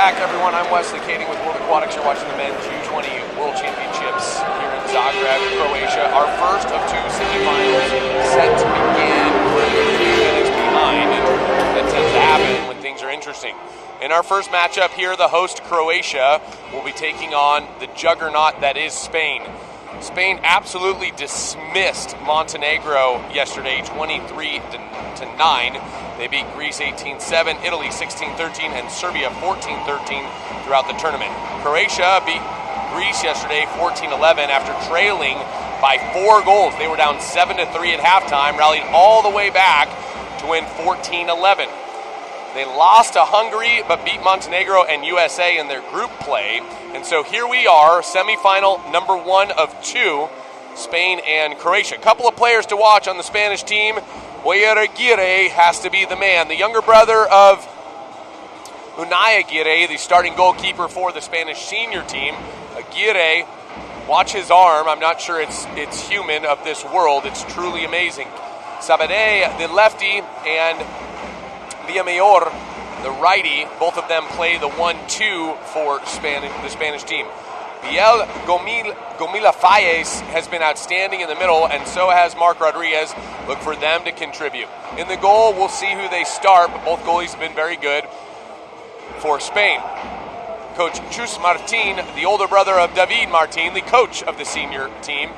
back, everyone. I'm Wesley Kading with World Aquatics. You're watching the men's U20 World Championships here in Zagreb, Croatia. Our first of two semifinals set to begin. We're a few minutes behind, and that tends to happen when things are interesting. In our first matchup here, the host Croatia will be taking on the juggernaut that is Spain. Spain absolutely dismissed Montenegro yesterday, 23-9. They beat Greece 18-7, Italy 16-13, and Serbia 14-13 throughout the tournament. Croatia beat Greece yesterday 14-11 after trailing by 4 goals. They were down 7-3 at halftime, rallied all the way back to win 14-11. They lost to Hungary, but beat Montenegro and USA in their group play. And so here we are, semifinal number 1 of 2, Spain and Croatia. A couple of players to watch on the Spanish team. Boyer Aguirre has to be the man. The younger brother of Unai Aguirre, the starting goalkeeper for the Spanish senior team. Aguirre, watch his arm. I'm not sure it's human of this world. It's truly amazing. Sabadell, the lefty, and Villamayor, the righty, both of them play the 1-2 for the Spanish team. Biel Gomila Falles has been outstanding in the middle, and so has Mark Rodriguez. Look for them to contribute. In the goal, we'll see who they start, but both goalies have been very good for Spain. Coach Chus Martin, the older brother of David Martin, the coach of the senior team.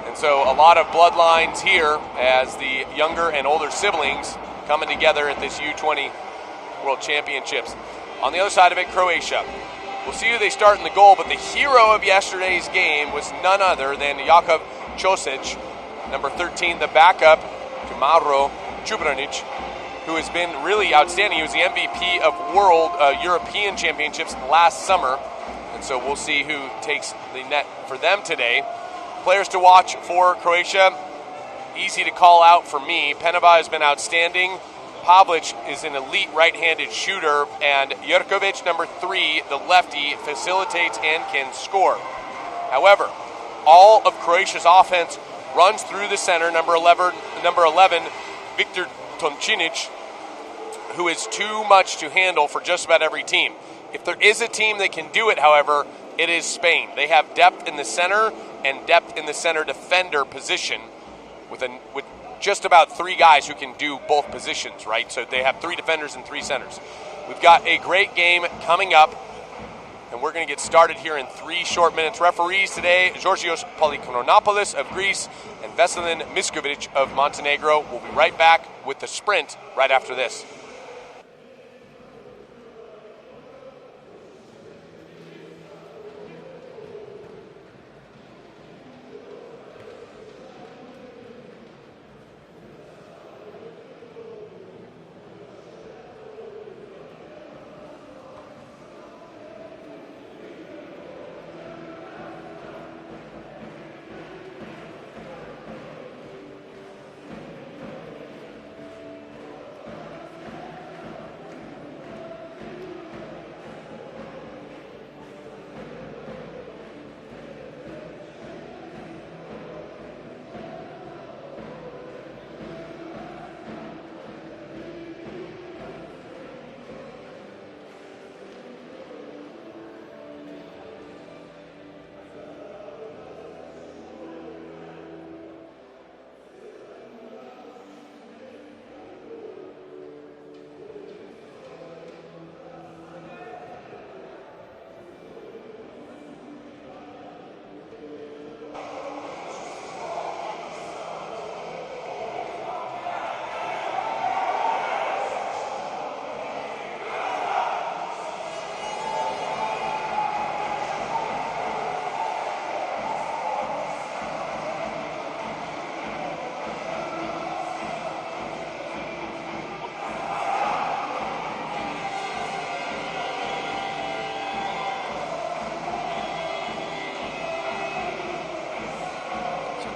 And so a lot of bloodlines here as the younger and older siblings coming together at this U20 World Championships. On the other side of it, Croatia. We'll see who they start in the goal, but the hero of yesterday's game was none other than Jakub Ćosić, number 13, the backup to Mauro Čubranić, who has been really outstanding. He was the MVP of World European Championships last summer, and so we'll see who takes the net for them today. Players to watch for Croatia, easy to call out for me. Penava has been outstanding. Pavlic is an elite right-handed shooter, and Jurkovic, number 3, the lefty, facilitates and can score. However, all of Croatia's offense runs through the center, number 11 Viktor Tomcinic, who is too much to handle for just about every team. If there is a team that can do it, however, it is Spain. They have depth in the center and depth in the center defender position with just about 3 guys who can do both positions, right? So they have 3 defenders and 3 centers. We've got a great game coming up, and we're going to get started here in 3 short minutes. Referees today, Georgios Polychronopoulos of Greece and Veselin Miskovic of Montenegro. We'll be right back with the sprint right after this.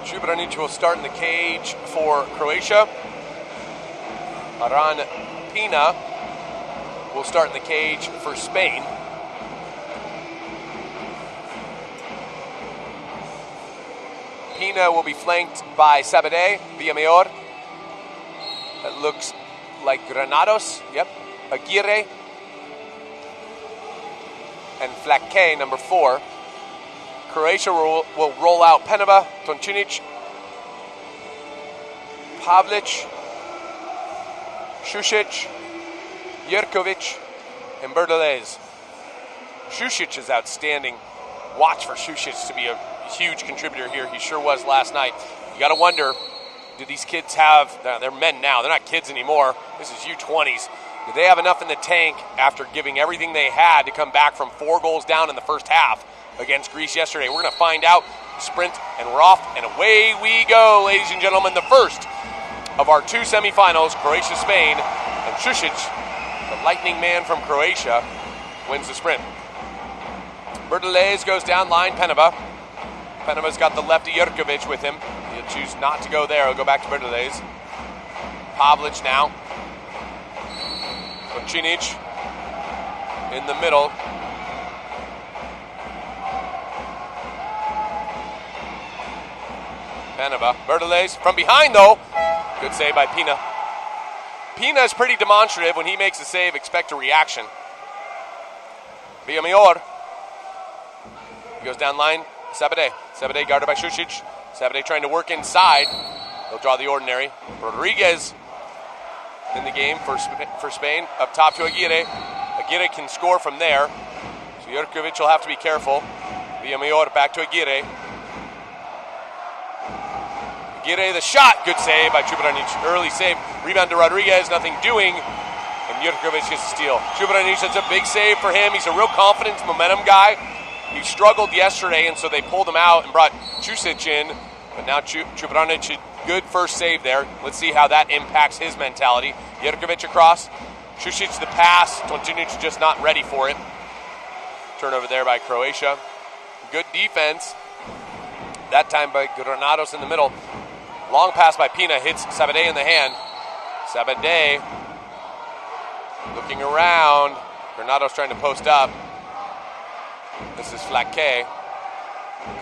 Čubranić will start in the cage for Croatia. Aran Pina will start in the cage for Spain. Pina will be flanked by Sabadell, Villamayor. That looks like Granados. Yep. Aguirre. and Flake, number 4. Croatia will roll out Peneva, Toncinic, Pavlic, Šušić, Jerkovic, and Berdelez. Šušić is outstanding. Watch for Šušić to be a huge contributor here. He sure was last night. You got to wonder, do these kids have, they're men now, they're not kids anymore. This is U20s. Do they have enough in the tank after giving everything they had to come back from 4 goals down in the first half against Greece yesterday? We're going to find out. Sprint, and we're off, and away we go, ladies and gentlemen. The first of our 2 semifinals, Croatia-Spain, and Šušić, the lightning man from Croatia, wins the sprint. Berdelez goes down line, Peneva. Peneva's got the lefty Jerkovic with him. He'll choose not to go there. He'll go back to Berdelez. Pavlic now. Toncinic in the middle. Peneva. Berdelez from behind, though. Good save by Pina. Pina is pretty demonstrative. When he makes a save, expect a reaction. Villamayor. He goes down line. Sabadell. Sabadell guarded by Šušić. Sabadell trying to work inside. He'll draw the ordinary. Rodriguez in the game for Spain. Up top to Aguirre. Aguirre can score from there. So Jerkovic will have to be careful. Villamayor back to Aguirre. Aguirre the shot. Good save by Čubranić. Early save. Rebound to Rodriguez. Nothing doing. And Jerkovic gets a steal. Čubranić, that's a big save for him. He's a real confidence, momentum guy. He struggled yesterday, and so they pulled him out and brought Šušić in. But now Čubranić, good first save there. Let's see how that impacts his mentality. Jerkovic across. Šušić the pass. Toncinic just not ready for it. Turnover there by Croatia. Good defense. That time by Granados in the middle. Long pass by Pina hits Sabadell in the hand. Sabadell looking around. Granados trying to post up. This is Flake.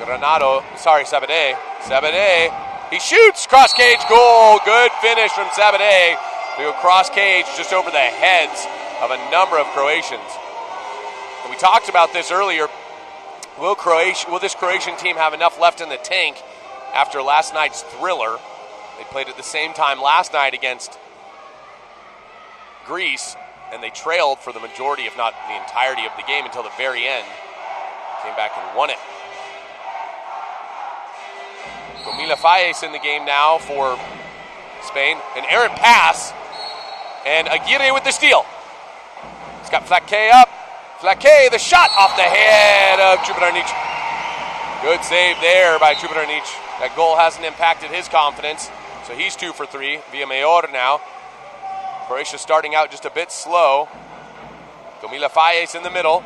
Sabadell. Sabadell. He shoots. Cross cage goal. Good finish from Sabadell. We go cross cage just over the heads of a number of Croatians. And we talked about this earlier. Will this Croatian team have enough left in the tank after last night's thriller? They played at the same time last night against Greece, and they trailed for the majority, if not the entirety of the game until the very end. Came back and won it. Gomila Fayez in the game now for Spain. An errant pass, and Aguirre with the steal. He's got Flake up. Flake, the shot off the head of Čubranić. Good save there by Čubranić. That goal hasn't impacted his confidence, so he's 2 for 3. Villamayor now. Croatia starting out just a bit slow. Gomila Fayez in the middle.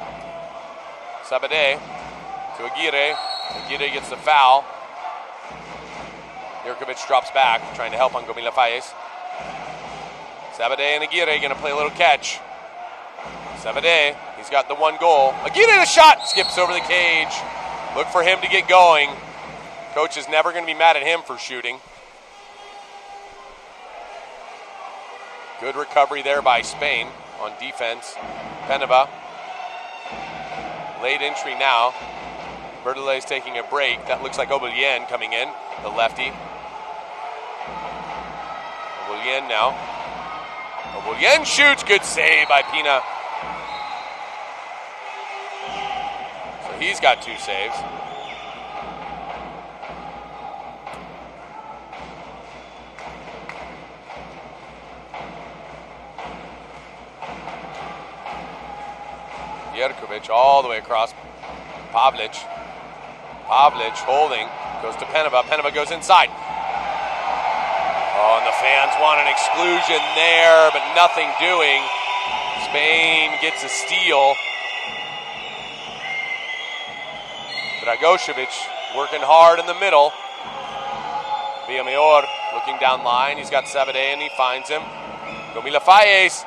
Sabadell to Aguirre. Aguirre gets the foul. Jerkovic drops back, trying to help on Gomila Fayez. Sabadell and Aguirre going to play a little catch. Sabadell, he's got the 1 goal. Aguirre the shot, skips over the cage. Look for him to get going. Coach is never going to be mad at him for shooting. Good recovery there by Spain on defense. Peneva. Late entry now. Berdelez taking a break. That looks like Obolien coming in, the lefty. Obolien now. Obolien shoots. Good save by Pina. So he's got 2 saves. Jerkovic all the way across. Pavlic holding. Goes to Peneva. Peneva goes inside. Oh, and the fans want an exclusion there, but nothing doing. Spain gets a steal. Dragošević working hard in the middle. Villamayor looking down line. He's got Sabadell and he finds him. Gomila Fayez.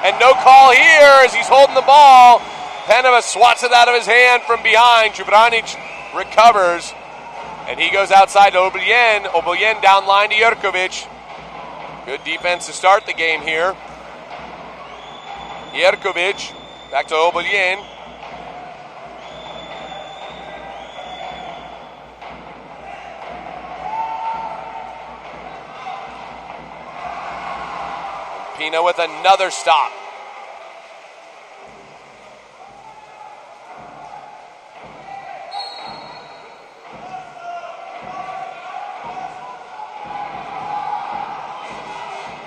And no call here as he's holding the ball. Peneva swats it out of his hand from behind. Čubranić recovers. And he goes outside to Obolien. Obolien down line to Jerkovic. Good defense to start the game here. Jerkovic Back to Obolien. Pina with another stop.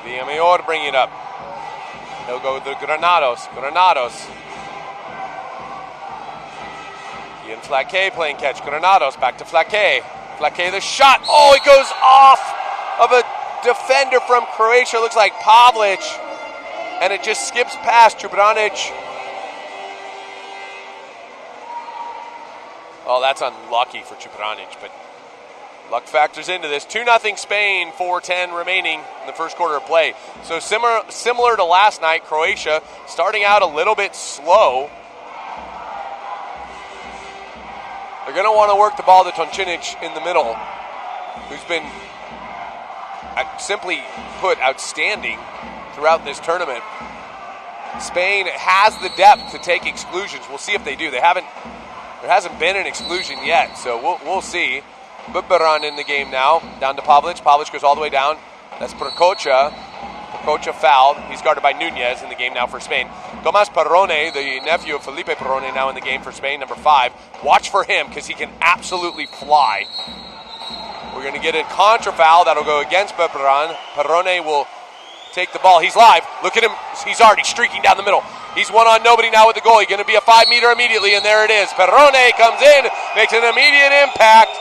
Villamayor bringing it up. He'll go with the Granados. Ian Flaquet playing catch. Granados back to Flaquet. Flaquet the shot. Oh, it goes off of a defender from Croatia. Looks like Pavlic. And it just skips past Čubranic. Oh, that's unlucky for Čubranic, but luck factors into this. 2-0 Spain, 4:10 remaining in the first quarter of play. So similar to last night, Croatia starting out a little bit slow. They're going to want to work the ball to Toncinic in the middle, who's been, simply put, outstanding throughout this tournament. Spain has the depth to take exclusions. We'll see if they do. There hasn't been an exclusion yet, so we'll see. Buberan in the game now, down to Pavlic. Pavlic goes all the way down. That's Prococha. Prococha fouled. He's guarded by Nunez in the game now for Spain. Tomas Perrone, the nephew of Felipe Perrone, now in the game for Spain, number 5. Watch for him because he can absolutely fly. We're going to get a contra foul that'll go against Buberan. Perrone will take the ball. He's live. Look at him. He's already streaking down the middle. He's one on nobody now with the goalie. Going to be a 5-meter immediately, and there it is. Perrone comes in, makes an immediate impact.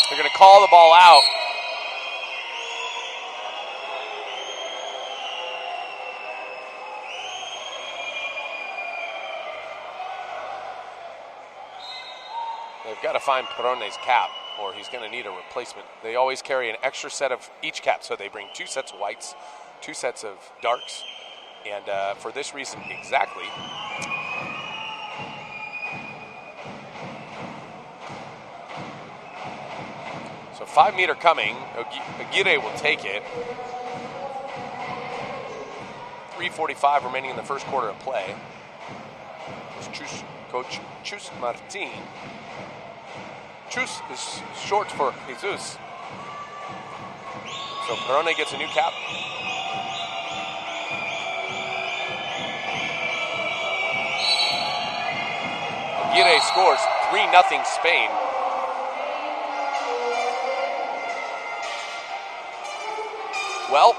They're going to call the ball out. They've got to find Perrone's cap, or he's going to need a replacement. They always carry an extra set of each cap, so they bring 2 sets of whites, 2 sets of darks, and for this reason exactly, so 5-meter coming. Aguirre will take it. 3:45 remaining in the first quarter of play. Coach Chus Martin. Chus is short for Jesus. So Perrone gets a new cap. Aguirre scores 3-0 Spain. Well,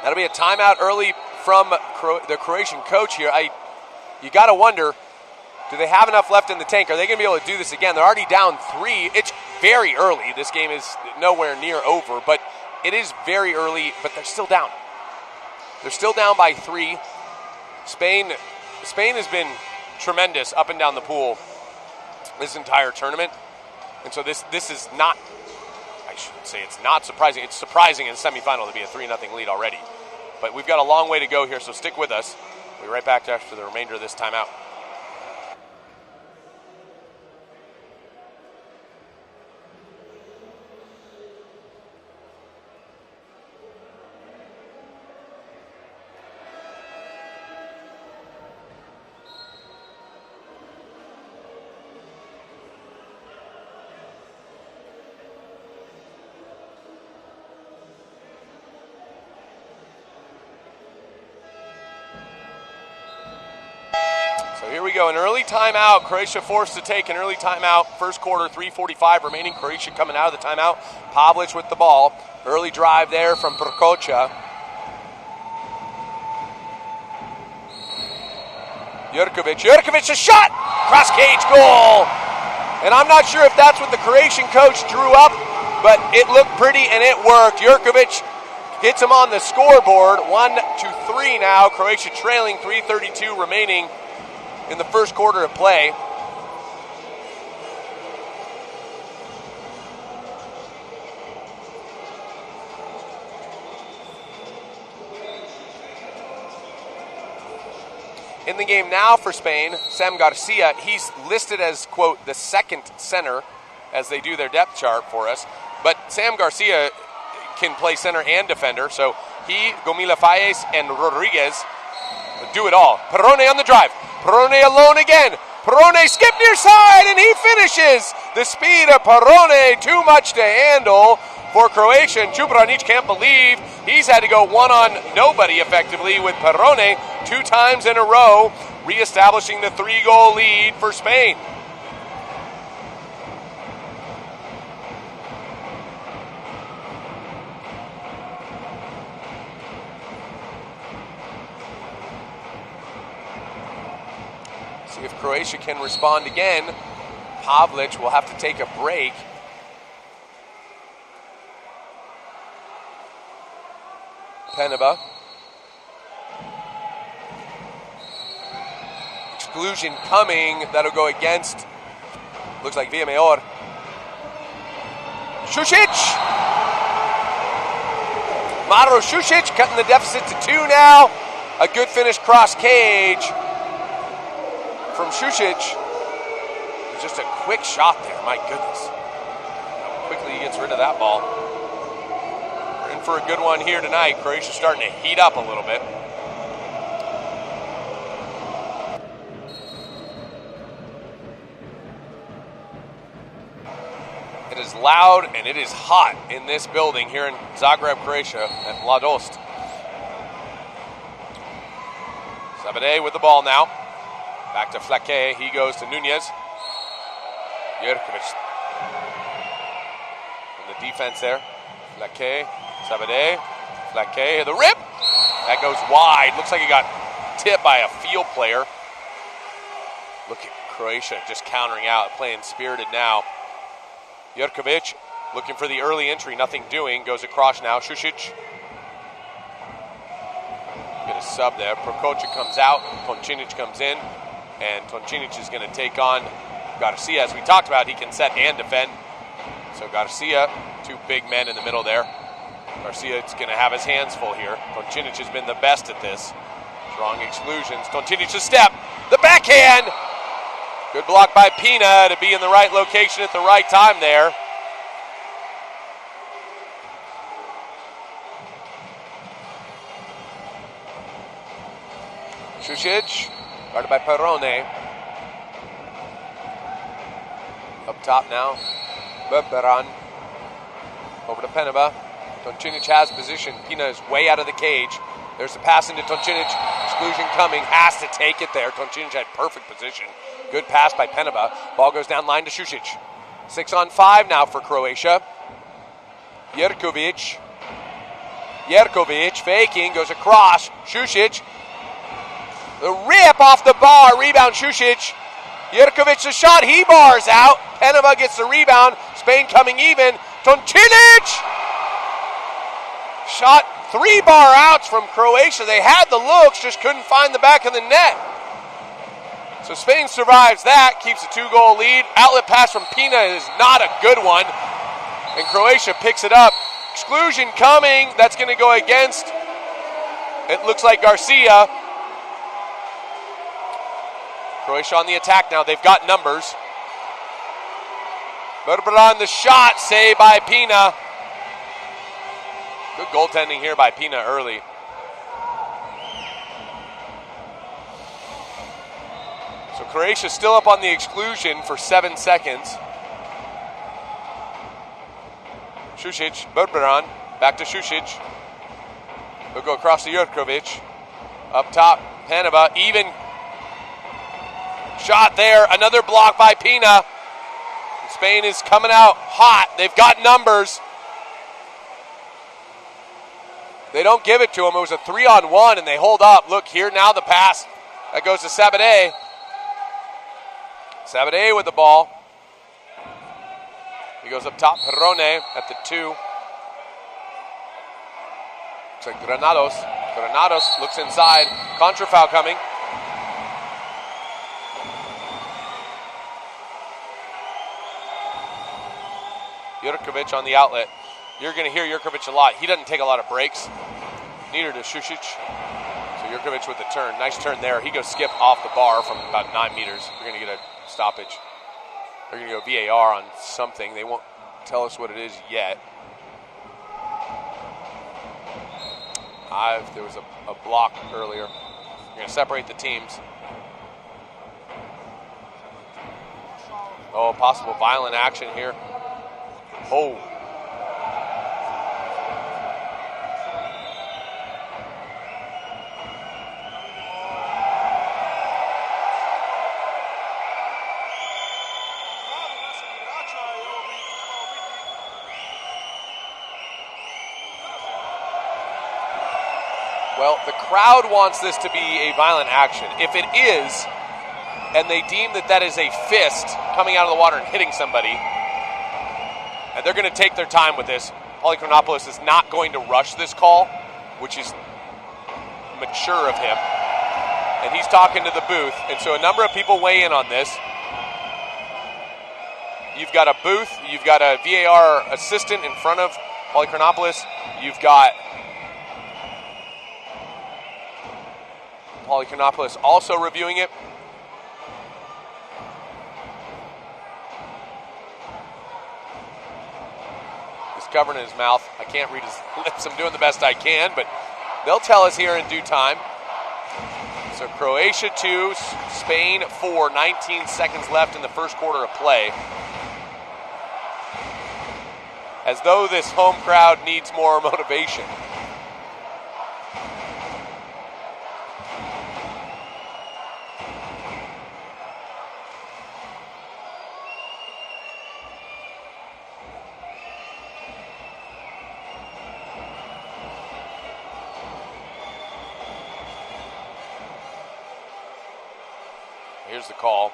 that'll be a timeout early from the Croatian coach here. You got to wonder, do they have enough left in the tank? Are they going to be able to do this again? They're already down 3. It's very early. This game is nowhere near over, but it is very early, but they're still down. They're still down by 3. Spain has been tremendous up and down the pool this entire tournament. And so this is not, I shouldn't say it's not surprising. It's surprising in the semifinal to be a 3-0 lead already. But we've got a long way to go here, so stick with us. We'll be right back after the remainder of this timeout. Here we go, an early timeout. Croatia forced to take an early timeout. First quarter, 3:45 remaining. Croatia coming out of the timeout. Pavlic with the ball. Early drive there from Prococha. Jurkovic, a shot! Cross cage goal! And I'm not sure if that's what the Croatian coach drew up, but it looked pretty and it worked. Jurkovic gets him on the scoreboard. 1-3 now. Croatia trailing, 3:32 remaining in the first quarter of play. In the game now for Spain, Sam Garcia, he's listed as, quote, the second center as they do their depth chart for us. But Sam Garcia can play center and defender, so he, Gomila Fayez, and Rodriguez do it all. Perrone on the drive. Perrone alone again. Perrone skip near side, and he finishes. The speed of Perrone, too much to handle for Croatia. And Čubranić can't believe he's had to go one on nobody effectively with Perrone 2 times in a row, reestablishing the 3-goal lead for Spain. See if Croatia can respond again. Pavlic will have to take a break. Peneva. Exclusion coming. That'll go against, looks like Villamayor. Šušić. Maro Šušić cutting the deficit to 2 now. A good finish cross cage from Šušić. Just a quick shot there, my goodness. How quickly he gets rid of that ball. We're in for a good one here tonight. Croatia's starting to heat up a little bit. It is loud and it is hot in this building here in Zagreb, Croatia at Mladost. Sabadej with the ball now. Back to Flake. He goes to Nunez. Jurkovic in the defense there. Flake, Sabadej, Flake, the rip. That goes wide. Looks like he got tipped by a field player. Look at Croatia just countering out, playing spirited now. Jurkovic looking for the early entry, nothing doing. Goes across now. Šušić. Get a sub there. Prokocha comes out. Toncinic comes in. And Toncinic is going to take on Garcia. As we talked about, he can set and defend. So Garcia, 2 big men in the middle there. Garcia is going to have his hands full here. Toncinic has been the best at this. Strong exclusions. Toncinic a step. The backhand. Good block by Pina to be in the right location at the right time there. Šušić, guarded by Perrone. Up top now, Berberan. Over to Peneva. Toncinic has position. Pina is way out of the cage. There's the pass into Toncinic. Exclusion coming. Has to take it there. Toncinic had perfect position. Good pass by Peneva. Ball goes down line to Šušić. 6-on-5 now for Croatia. Jerkovic. Jerkovic faking. Goes across. Šušić. The rip off the bar. Rebound Šušić. Jerkovic the shot. He bars out. Peneva gets the rebound. Spain coming even. Toncinic! Shot 3 bar outs from Croatia. They had the looks, just couldn't find the back of the net. So Spain survives that, keeps a 2-goal lead. Outlet pass from Pina is not a good one. And Croatia picks it up. Exclusion coming. That's going to go against, it looks like Garcia. Croatia on the attack now. They've got numbers. Berberan the shot, saved by Pina. Good goaltending here by Pina early. So Croatia still up on the exclusion for 7 seconds. Šušić, Berberan, back to Šušić. They'll go across to Jurkovic. Up top, Peneva, even shot there. Another block by Pina. Spain is coming out hot. They've got numbers. They don't give it to him. It was a 3-on-1 and they hold up. Look here now, the pass. That goes to Sabadej. Sabadej with the ball. He goes up top. Perrone at the 2. Looks like Granados. Granados looks inside. Contra foul coming. Jurkovic on the outlet. You're going to hear Jurkovic a lot. He doesn't take a lot of breaks. Neither does Šušić. So Jurkovic with the turn. Nice turn there. He goes skip off the bar from about 9 meters. We're going to get a stoppage. They're going to go VAR on something. They won't tell us what it is yet. There was a block earlier. We're going to separate the teams. Oh, possible violent action here. Oh. Well, the crowd wants this to be a violent action. If it is, and they deem that that is a fist coming out of the water and hitting somebody, and they're going to take their time with this, Polychronopoulos is not going to rush this call, which is mature of him. And he's talking to the booth, and so a number of people weigh in on this. You've got a booth, you've got a VAR assistant in front of Polychronopoulos, you've got Polychronopoulos also reviewing it. He's covering his mouth. I can't read his lips. I'm doing the best I can, but they'll tell us here in due time. So Croatia 2, Spain 4, 19 seconds left in the first quarter of play. As though this home crowd needs more motivation. Here's the call.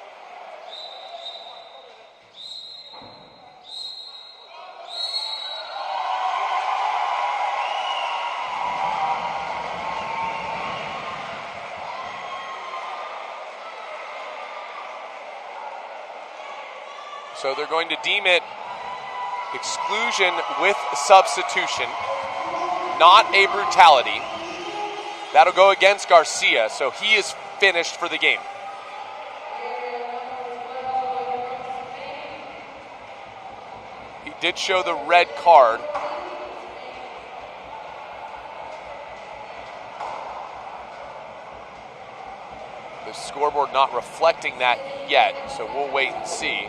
So they're going to deem it exclusion with substitution, not a brutality. That'll go against Garcia, so he is finished for the game. He did show the red card. The scoreboard not reflecting that yet, so we'll wait and see.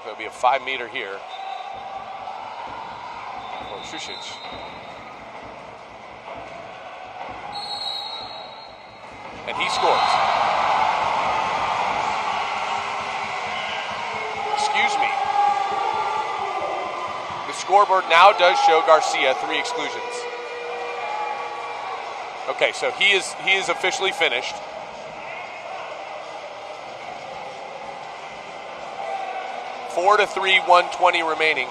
There'll be a 5-meter here for Šušić. And he scores. Excuse me. The scoreboard now does show Garcia 3 exclusions. Okay, so he is officially finished. Four to 3, 1:20 remaining.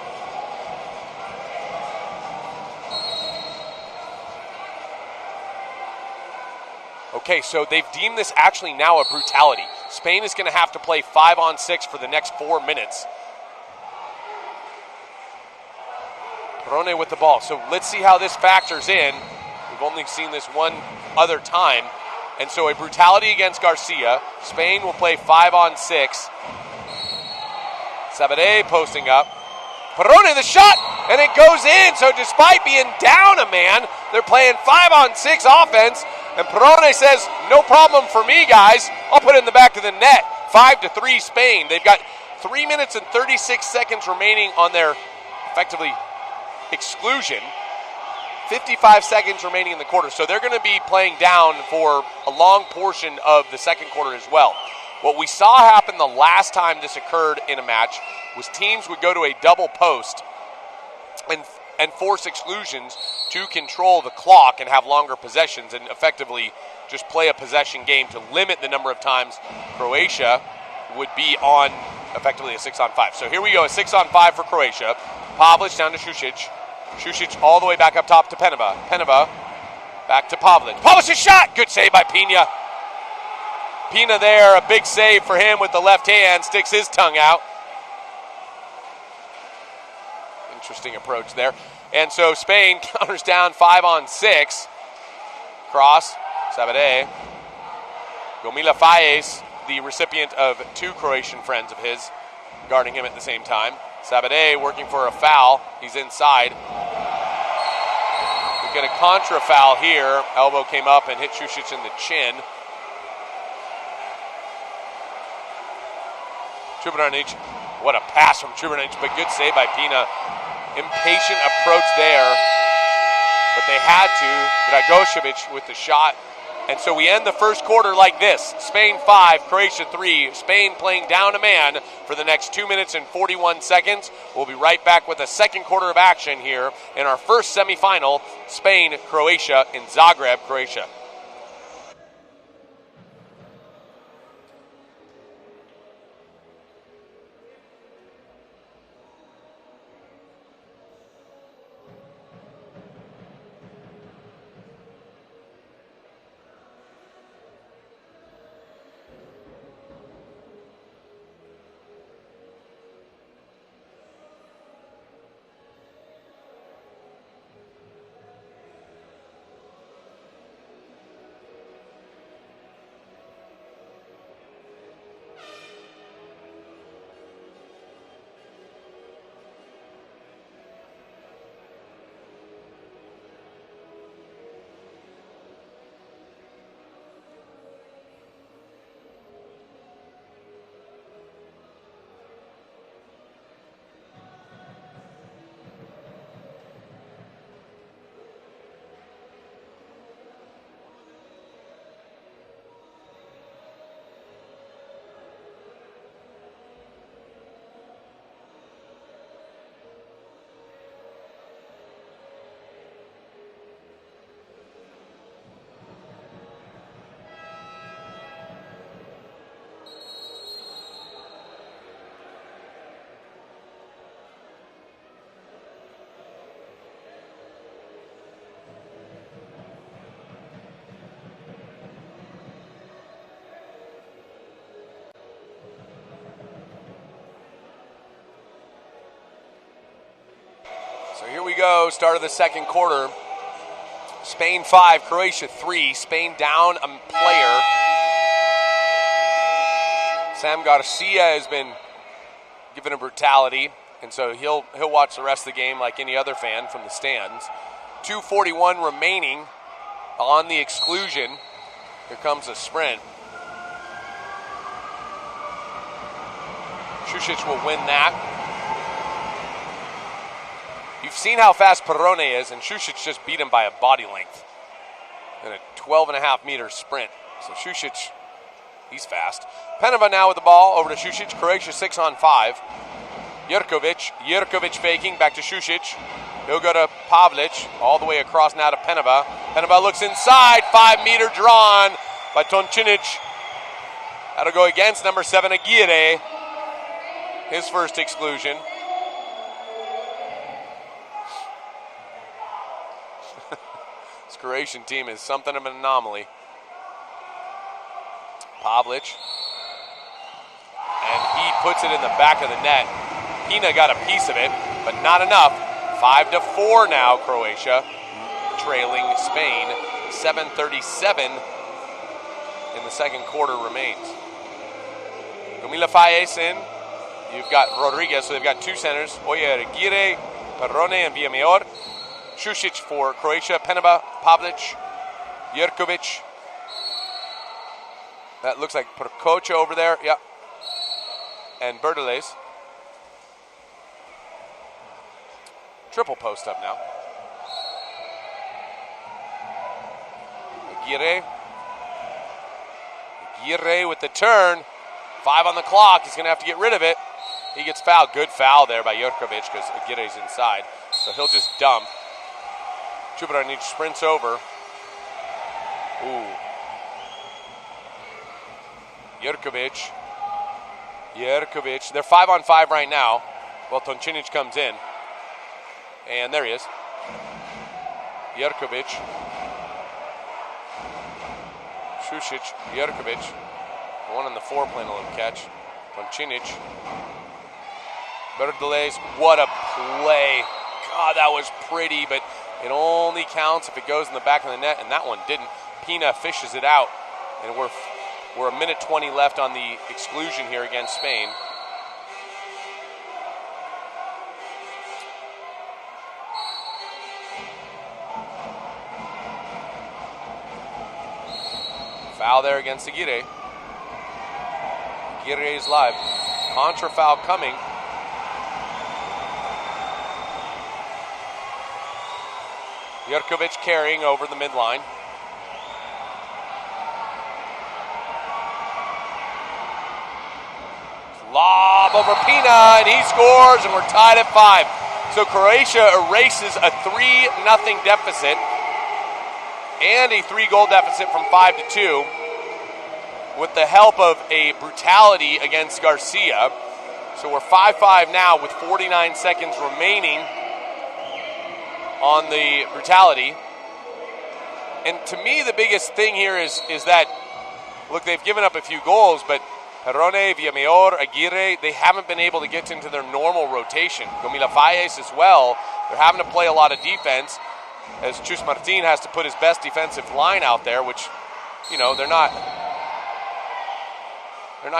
Okay, so they've deemed this actually now a brutality. Spain is going to have to play 5-on-6 for the next 4 minutes. Perrone with the ball. So let's see how this factors in. We've only seen this one other time. And so a brutality against Garcia. Spain will play 5-on-6. Sabadell posting up. Perrone the shot, and it goes in. So despite being down a man, they're playing 5-on-6 offense. And Perrone says, no problem for me, guys. I'll put it in the back of the net. 5-3 Spain. They've got 3 minutes and 36 seconds remaining on their, effectively, exclusion. 55 seconds remaining in the quarter. So they're going to be playing down for a long portion of the second quarter as well. What we saw happen the last time this occurred in a match was teams would go to a double post and force exclusions to control the clock and have longer possessions and effectively just play a possession game to limit the number of times Croatia would be on effectively a 6-on-5. So here we go, a 6-on-5 for Croatia. Pavlic down to Šušić. Šušić all the way back up top to Peneva. Peneva back to Pavlic. Pavlic's shot! Good save by Pina. Pina there, a big save for him with the left hand, sticks his tongue out. Interesting approach there. And so Spain counters down 5-on-6. Cross, Sabadell. Gomila Fayez, the recipient of 2 Croatian friends of his, guarding him at the same time. Sabadell working for a foul. He's inside. We get a contra foul here. Elbow came up and hit Šušić in the chin. Čubranić, what a pass from Čubranić, but good save by Pina. Impatient approach there, but they had to. Dragošević with the shot. And so we end the first quarter like this. Spain 5, Croatia 3. Spain playing down a man for the next 2 minutes and 41 seconds. We'll be right back with a second quarter of action here in our first semifinal, Spain-Croatia in Zagreb, Croatia. So here we go, start of the second quarter. Spain 5, Croatia 3. Spain down a player. Sam Garcia has been given a brutality, and so he'll watch the rest of the game like any other fan from the stands. 2:41 remaining on the exclusion. Here comes a sprint. Šušić will win that. You've seen how fast Perrone is, and Šušić just beat him by a body length in a 12.5-meter sprint. So Šušić, he's fast. Penova now with the ball, over to Šušić. Croatia 6-on-5. Jerkovic faking, back to Šušić. He'll go to Pavlic, all the way across now to Penova. Penova looks inside, 5-meter drawn by Toncinic. That'll go against number 7, Aguirre. His first exclusion. This Croatian team is something of an anomaly. Pavlic. And he puts it in the back of the net. Pina got a piece of it, but not enough. 5-4 now, Croatia, trailing Spain. 7:37 in the second quarter remains. Gomila Fayez in. You've got Rodriguez, so they've got 2 centers. Oyer, Aguirre, Perrone, and Villamayor. Šušić for Croatia, Penova, Pavlic, Jerkovic. That looks like Prokocha over there, yeah. And Berdeles. Triple post up now. Aguirre with the turn. 5 on the clock. He's going to have to get rid of it. He gets fouled. Good foul there by Jerkovic because Aguirre's inside. So he'll just dump. Čubranić sprints over. Ooh. Jerkovic. They're 5-on-5 right now. Well, Toncinic comes in. And there he is. Jerkovic. Šušić. Jerkovic. 1 on the 4 playing a little catch. Toncinic. Berdeles, what a play. God, that was pretty, but it only counts if it goes in the back of the net, and that one didn't. Pina fishes it out, and we're a minute 20 left on the exclusion here against Spain. Foul there against Aguirre. Aguirre is live. Contra foul coming. Jurkovic carrying over the midline. Lob over Pina, and he scores, and we're tied at 5. So Croatia erases a 3-0 deficit and a 3-goal deficit from 5-2 with the help of a brutality against Garcia. So we're 5-5 now with 49 seconds remaining on the brutality. And to me, the biggest thing here is that, look, they've given up a few goals, but Perrone, Villamayor, Aguirre, they haven't been able to get into their normal rotation. Gomila-Falles as well. They're having to play a lot of defense, as Chus Martin has to put his best defensive line out there, which, you know, they're not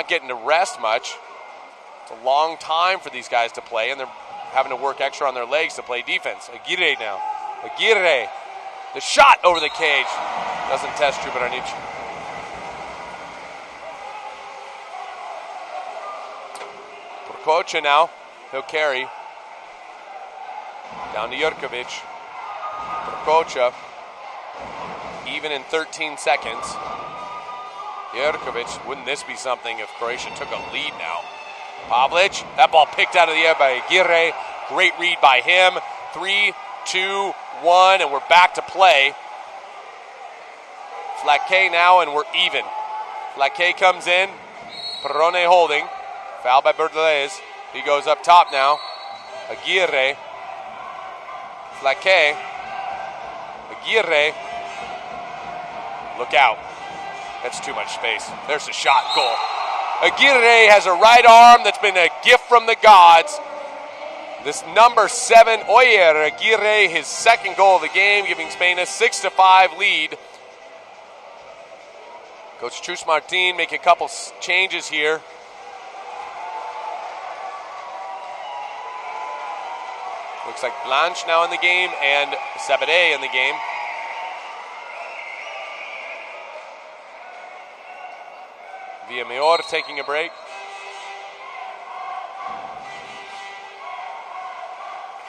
getting to rest much. It's a long time for these guys to play, and they're having to work extra on their legs to play defense. Aguirre now. Aguirre. The shot over the cage. Doesn't test Trubaranic. Croatia now. He'll carry. Down to Jurkovic. Croatia. Even in 13 seconds. Jurkovic. Wouldn't this be something if Croatia took a lead now? Pavlic. That ball picked out of the air by Aguirre. Great read by him. 3, 2, 1, and we're back to play. Flaque now, and we're even. Flaque comes in. Perrone holding. Foul by Berdeles. He goes up top now. Aguirre. Flaque. Aguirre. Look out. That's too much space. There's a shot. Goal. Aguirre has a right arm that's been a gift from the gods. This number 7, Oyer Aguirre, his second goal of the game, giving Spain a 6-5 lead. Coach Chus Martin make a couple changes here. Looks like Blanche now in the game and Sabadell in the game. Villamayor taking a break.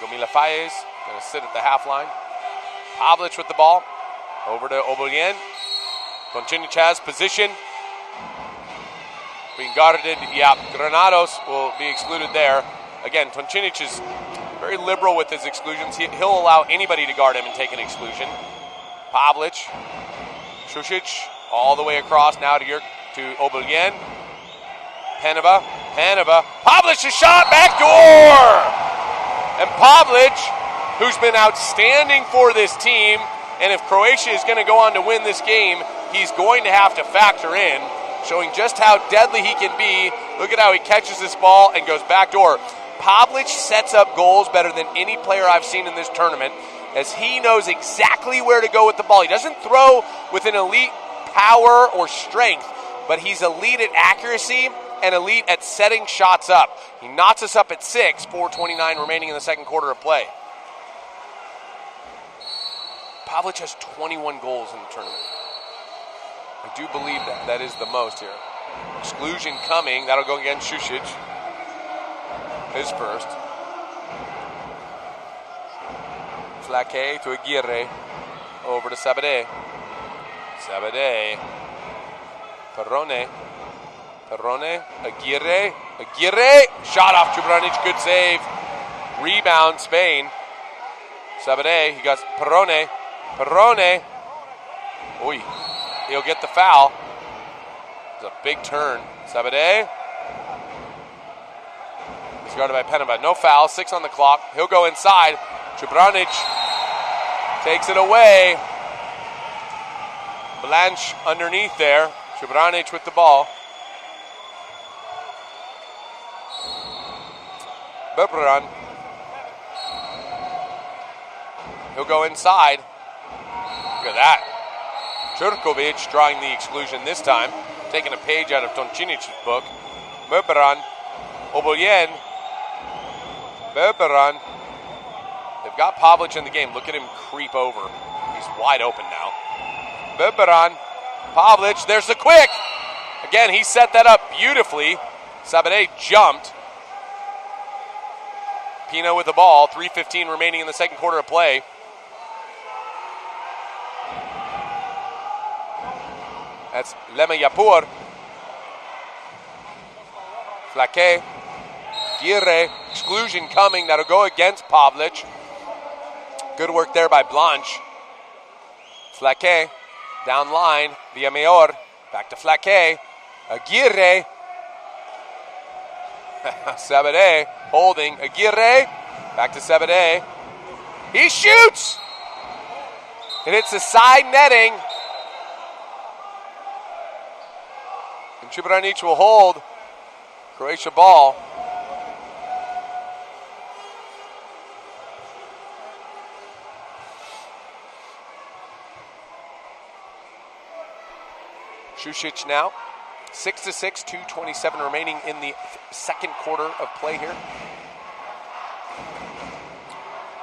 Gomila-Falles going to sit at the half line. Pavlic with the ball. Over to Obolien. Toncinic has position. Being guarded. Yeah, Granados will be excluded there. Again, Toncinic is very liberal with his exclusions. He'll allow anybody to guard him and take an exclusion. Pavlic. Šušić all the way across now to Obolien. Paneva. Pavlic's shot, back door! And Pavlic, who's been outstanding for this team, and if Croatia is going to go on to win this game, he's going to have to factor in, showing just how deadly he can be. Look at how he catches this ball and goes back door. Pavlic sets up goals better than any player I've seen in this tournament, as he knows exactly where to go with the ball. He doesn't throw with an elite power or strength, but he's elite at accuracy and elite at setting shots up. He knocks us up at 6, 4:29 remaining in the second quarter of play. Pavlic has 21 goals in the tournament. I do believe that is the most here. Exclusion coming. That'll go against Šušić. His first. Flaque to Aguirre. Over to Sabadell. Perrone, Aguirre. Shot off Trubaranic, good save. Rebound, Spain. Sabadell, he got Perrone. Oy, he'll get the foul. It's a big turn. Sabadell. He's guarded by Paneva. No foul, 6 on the clock. He'll go inside. Trubaranic takes it away. Blanche underneath there. Trubaranic with the ball. Bebran. He'll go inside. Look at that. Čurković drawing the exclusion this time, taking a page out of Toncinic's book. Bebran. Oboljen. Bebran. They've got Pavlic in the game. Look at him creep over. He's wide open now. Bebran. Pavlic. There's the quick. Again, he set that up beautifully. Sabadell jumped. Pina with the ball. 3:15 remaining in the second quarter of play. That's Lemeyapur. Flaque. Guirre. Exclusion coming. That'll go against Pavlic. Good work there by Blanche. Flaque. Down line. Villamayor. Back to Flaque. Aguirre. Sabadell holding. Aguirre. Back to Sabadell. He shoots! It hits the side netting. And Cibranic will hold. Croatia ball. Šušić now. 6-6, 2:27 remaining in the second quarter of play here.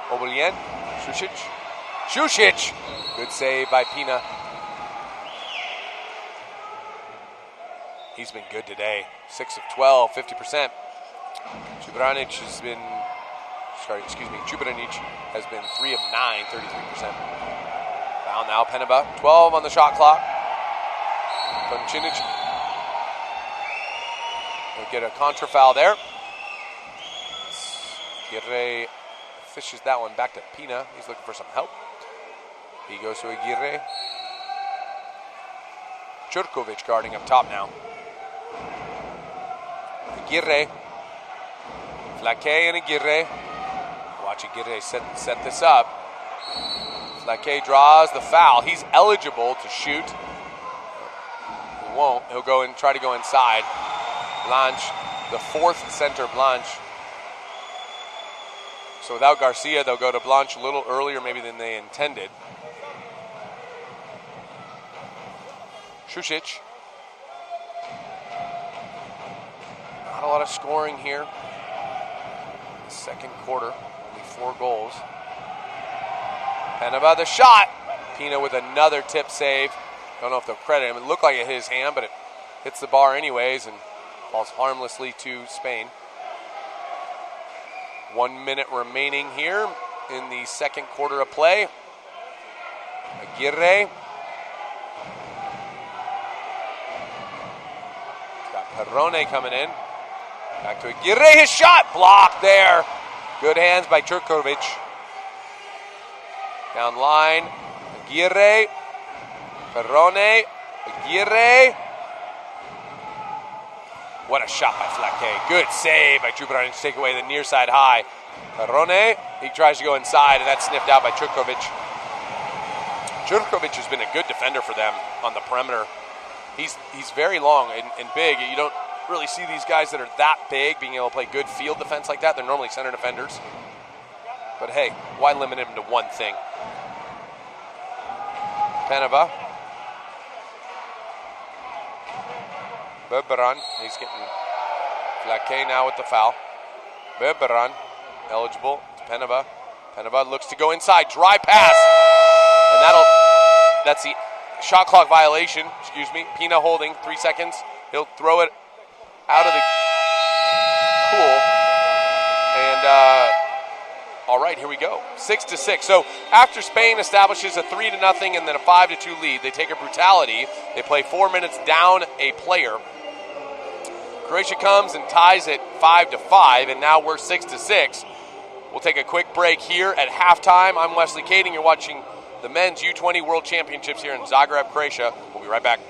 Oboljen, Šušić. Šušić! Good save by Pina. He's been good today. 6 of 12, 50%. Cibranic has been, Cibranic has been 3 of 9, 33%. Foul now, Penaba. 12 on the shot clock. Toncic. We'll get a contra foul there. Aguirre fishes that one back to Pina. He's looking for some help. He goes to Aguirre. Čurković guarding up top now. Aguirre. Flaque and Aguirre. Watch Aguirre set this up. Flaque draws the foul. He's eligible to shoot. He won't. He'll go and try to go inside. Blanche, the fourth center, Blanche. So without Garcia, they'll go to Blanche a little earlier maybe than they intended. Šušić. Not a lot of scoring here. Second quarter, only 4 goals. Penaba the shot. Pina with another tip save. Don't know if they'll credit him. It looked like it hit his hand, but it hits the bar anyways and falls harmlessly to Spain. 1 minute remaining here in the second quarter of play. Aguirre. Got Perrone coming in. Back to Aguirre. His shot blocked there. Good hands by Čurković. Down line. Aguirre. Perrone. Aguirre. What a shot by Flaque. Good save by Cibranic to take away the near side high. Perrone, he tries to go inside, and that's sniffed out by Čurković. Čurković has been a good defender for them on the perimeter. He's very long and big. You don't really see these guys that are that big being able to play good field defense like that. They're normally center defenders. But hey, why limit him to one thing? Penaba. Bebran, he's getting Flaque now with the foul. Bebran, eligible. It's Penaba. Penaba looks to go inside. Dry pass. And that's the shot clock violation. Pina holding 3 seconds. He'll throw it out of the pool. And all right, here we go. 6-6. So after Spain establishes a 3-0 and then a 5-2 lead, they take a brutality. They play 4 minutes down a player. Croatia comes and ties it 5-5, and now we're 6-6. We'll take a quick break here at halftime. I'm Wesley Kading. You're watching the Men's U20 World Championships here in Zagreb, Croatia. We'll be right back.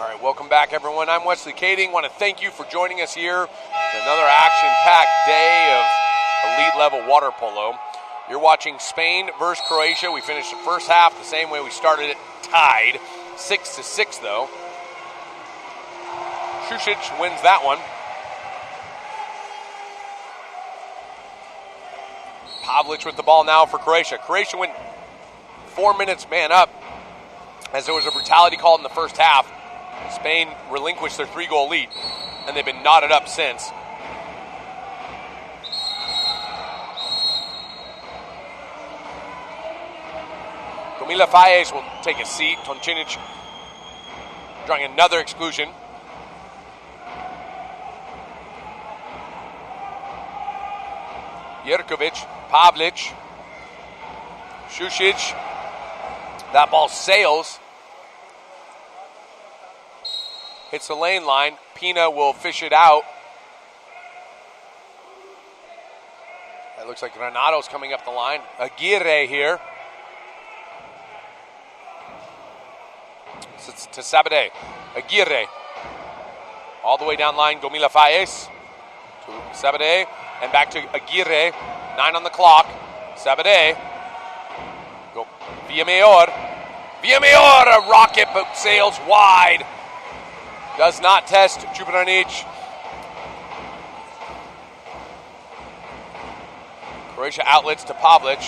All right, welcome back, everyone. I'm Wesley Kading. Want to thank you for joining us here for another action-packed day of elite-level water polo. You're watching Spain versus Croatia. We finished the first half the same way we started it, tied. 6-6, though. Šušić wins that one. Pavlic with the ball now for Croatia. Croatia went 4 minutes man up as there was a brutality called in the first half. Spain relinquished their 3-goal lead, and they've been knotted up since. Gomila Fayez will take a seat. Toncinic drawing another exclusion. Jerkovic, Pavlic, Šušić. That ball sails. Hits the lane line. Pina will fish it out. It looks like Granado's coming up the line. Aguirre here. It's to Sabadell. Aguirre. All the way down line, Gomila Fayez. To Sabadell. And back to Aguirre. 9 on the clock. Sabadell. Go. Villamayor. Villamayor, a rocket, but sails wide. Does not test Čubranić. Croatia outlets to Pavlic.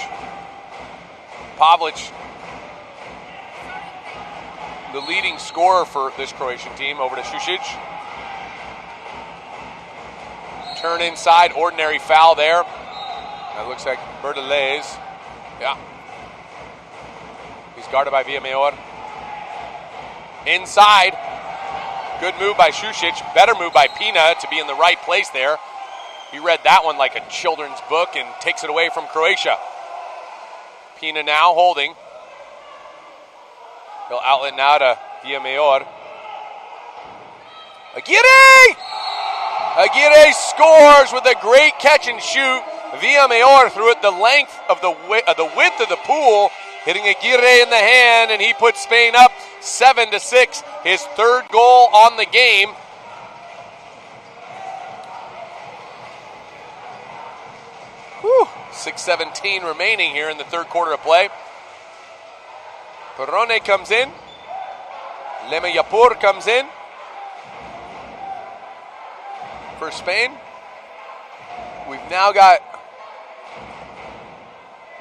Pavlic, the leading scorer for this Croatian team, over to Šušić. Turn inside, ordinary foul there. That looks like Berdelez. Yeah. He's guarded by Villamayor. Inside. Good move by Šušić. Better move by Pina to be in the right place there. He read that one like a children's book and takes it away from Croatia. Pina now holding. He'll outlet now to Villamayor. Aguirre! Aguirre scores with a great catch and shoot. Villamayor threw it the length of the width of the pool, hitting Aguirre in the hand, and he puts Spain up 7-6. His third goal on the game. Whew. 6:17 remaining here in the third quarter of play. Perrone comes in. Lemeyapur comes in for Spain. We've now got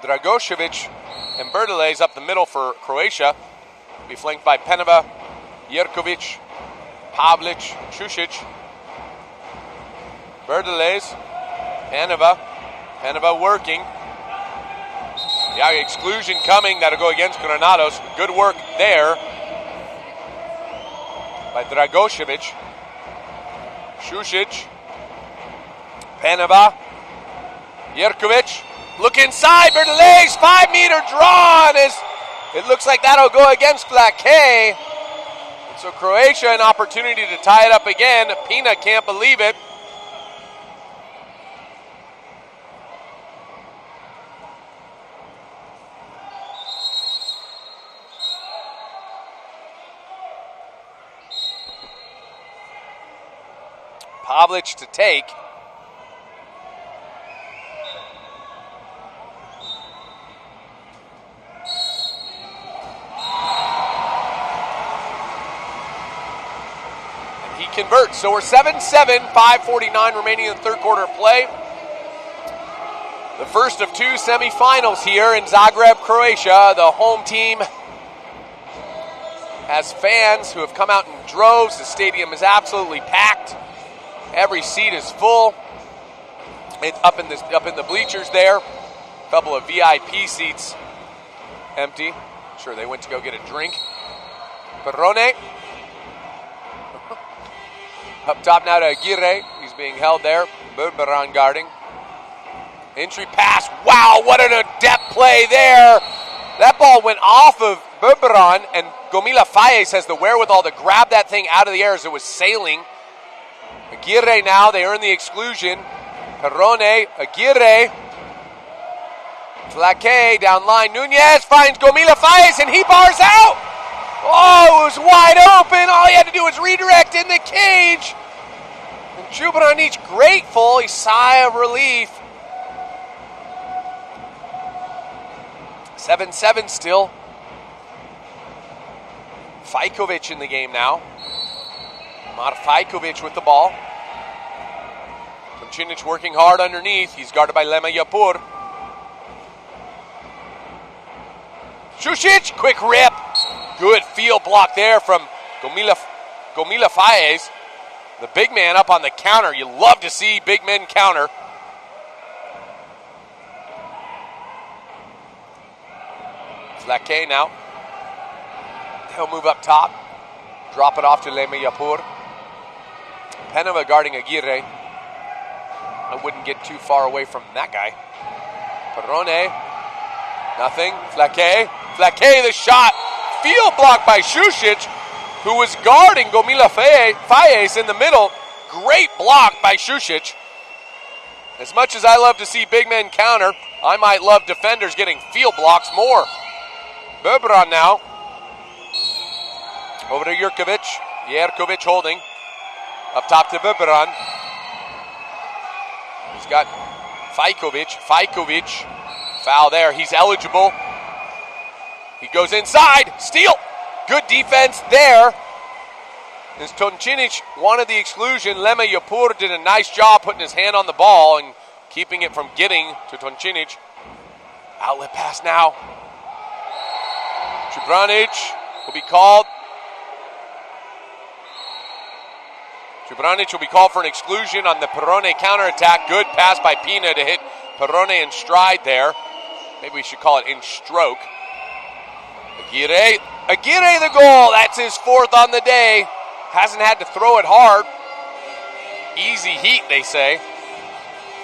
Dragošević and Berdelez up the middle for Croatia. Be flanked by Peneva, Jerkovic, Pavlic, Šušić. Berdelez, Peneva working. Yeah, exclusion coming. That'll go against Granados. Good work there by Dragošević. Šušić, Peneva, Jerkovic. Look inside, Berdelez, 5-meter drawn. It looks like that'll go against Lake. So Croatia an opportunity to tie it up again. Pina can't believe it. Pavlic to take. Converts. So we're 7-7, 5:49 remaining in the third quarter of play. The first of two semifinals here in Zagreb, Croatia. The home team has fans who have come out in droves. The stadium is absolutely packed. Every seat is full. It's up in the bleachers there. A couple of VIP seats empty. I'm sure they went to go get a drink. Perrone. Up top now to Aguirre. He's being held there. Berberan guarding. Entry pass. Wow, what an adept play there. That ball went off of Berberan, and Gomila Fayez has the wherewithal to grab that thing out of the air as it was sailing. Aguirre now, they earn the exclusion. Perrone, Aguirre. Tlake down line. Nunez finds Gomila Fayez, and he bars out. Oh, it was wide open. All he had to do was redirect in the cage. And Jubranic grateful. He sigh of relief. 7-7 still. Fajkovic in the game now. Mar Fajkovic with the ball. Toncinic working hard underneath. He's guarded by Lema Yapur. Šušić, quick rip. Good field block there from Gomila Fajes. The big man up on the counter. You love to see big men counter. Flake now. He'll move up top. Drop it off to Lema Yapur. Penova guarding Aguirre. I wouldn't get too far away from that guy. Perrone. Nothing. Flake. Flake the shot. Field block by Šušić, who was guarding Gomila Fajes in the middle. Great block by Šušić. As much as I love to see big men counter, I might love defenders getting field blocks more. Bebran now. Over to Jerkovic. Jerkovic holding. Up top to Bebran. He's got Fajkovic. Fajkovic. Foul there. He's eligible. He goes inside. Steal. Good defense there. As Toncinic wanted the exclusion, Lema Yapur did a nice job putting his hand on the ball and keeping it from getting to Toncinic. Outlet pass now. Jubranic will be called. Jubranic will be called for an exclusion on the Perrone counterattack. Good pass by Pina to hit Perrone in stride there. Maybe we should call it in stroke. Aguirre. Aguirre the goal. That's his fourth on the day. Hasn't had to throw it hard. Easy heat, they say.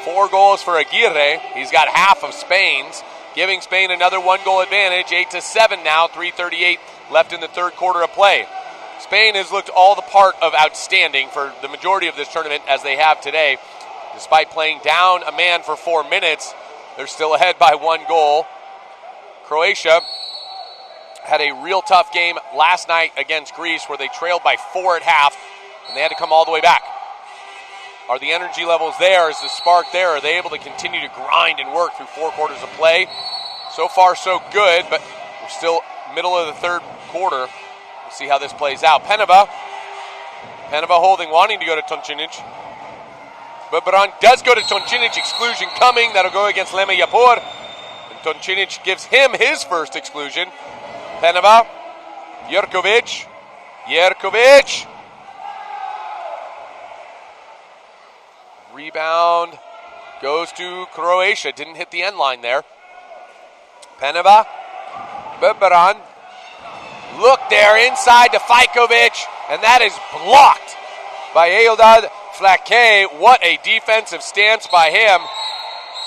4 goals for Aguirre. He's got half of Spain's, giving Spain another 1-goal advantage. 8-7 now. 3:38 left in the third quarter of play. Spain has looked all the part of outstanding for the majority of this tournament, as they have today. Despite playing down a man for 4 minutes, they're still ahead by 1 goal. Croatia had a real tough game last night against Greece, where they trailed by 4 at half, and they had to come all the way back. Are the energy levels there? Is the spark there? Are they able to continue to grind and work through 4 quarters of play? So far, so good, but we're still middle of the third quarter. We'll see how this plays out. Penova holding, wanting to go to Toncinic. Bebran does go to Toncinic. Exclusion coming. That'll go against Lema Yapur. And Toncinic gives him his first exclusion. Penova. Jerkovic. Jerkovic. Rebound goes to Croatia. Didn't hit the end line there. Penova. Bebran. Look there inside to Fajkovic, and that is blocked by Eldad Flake. What a defensive stance by him.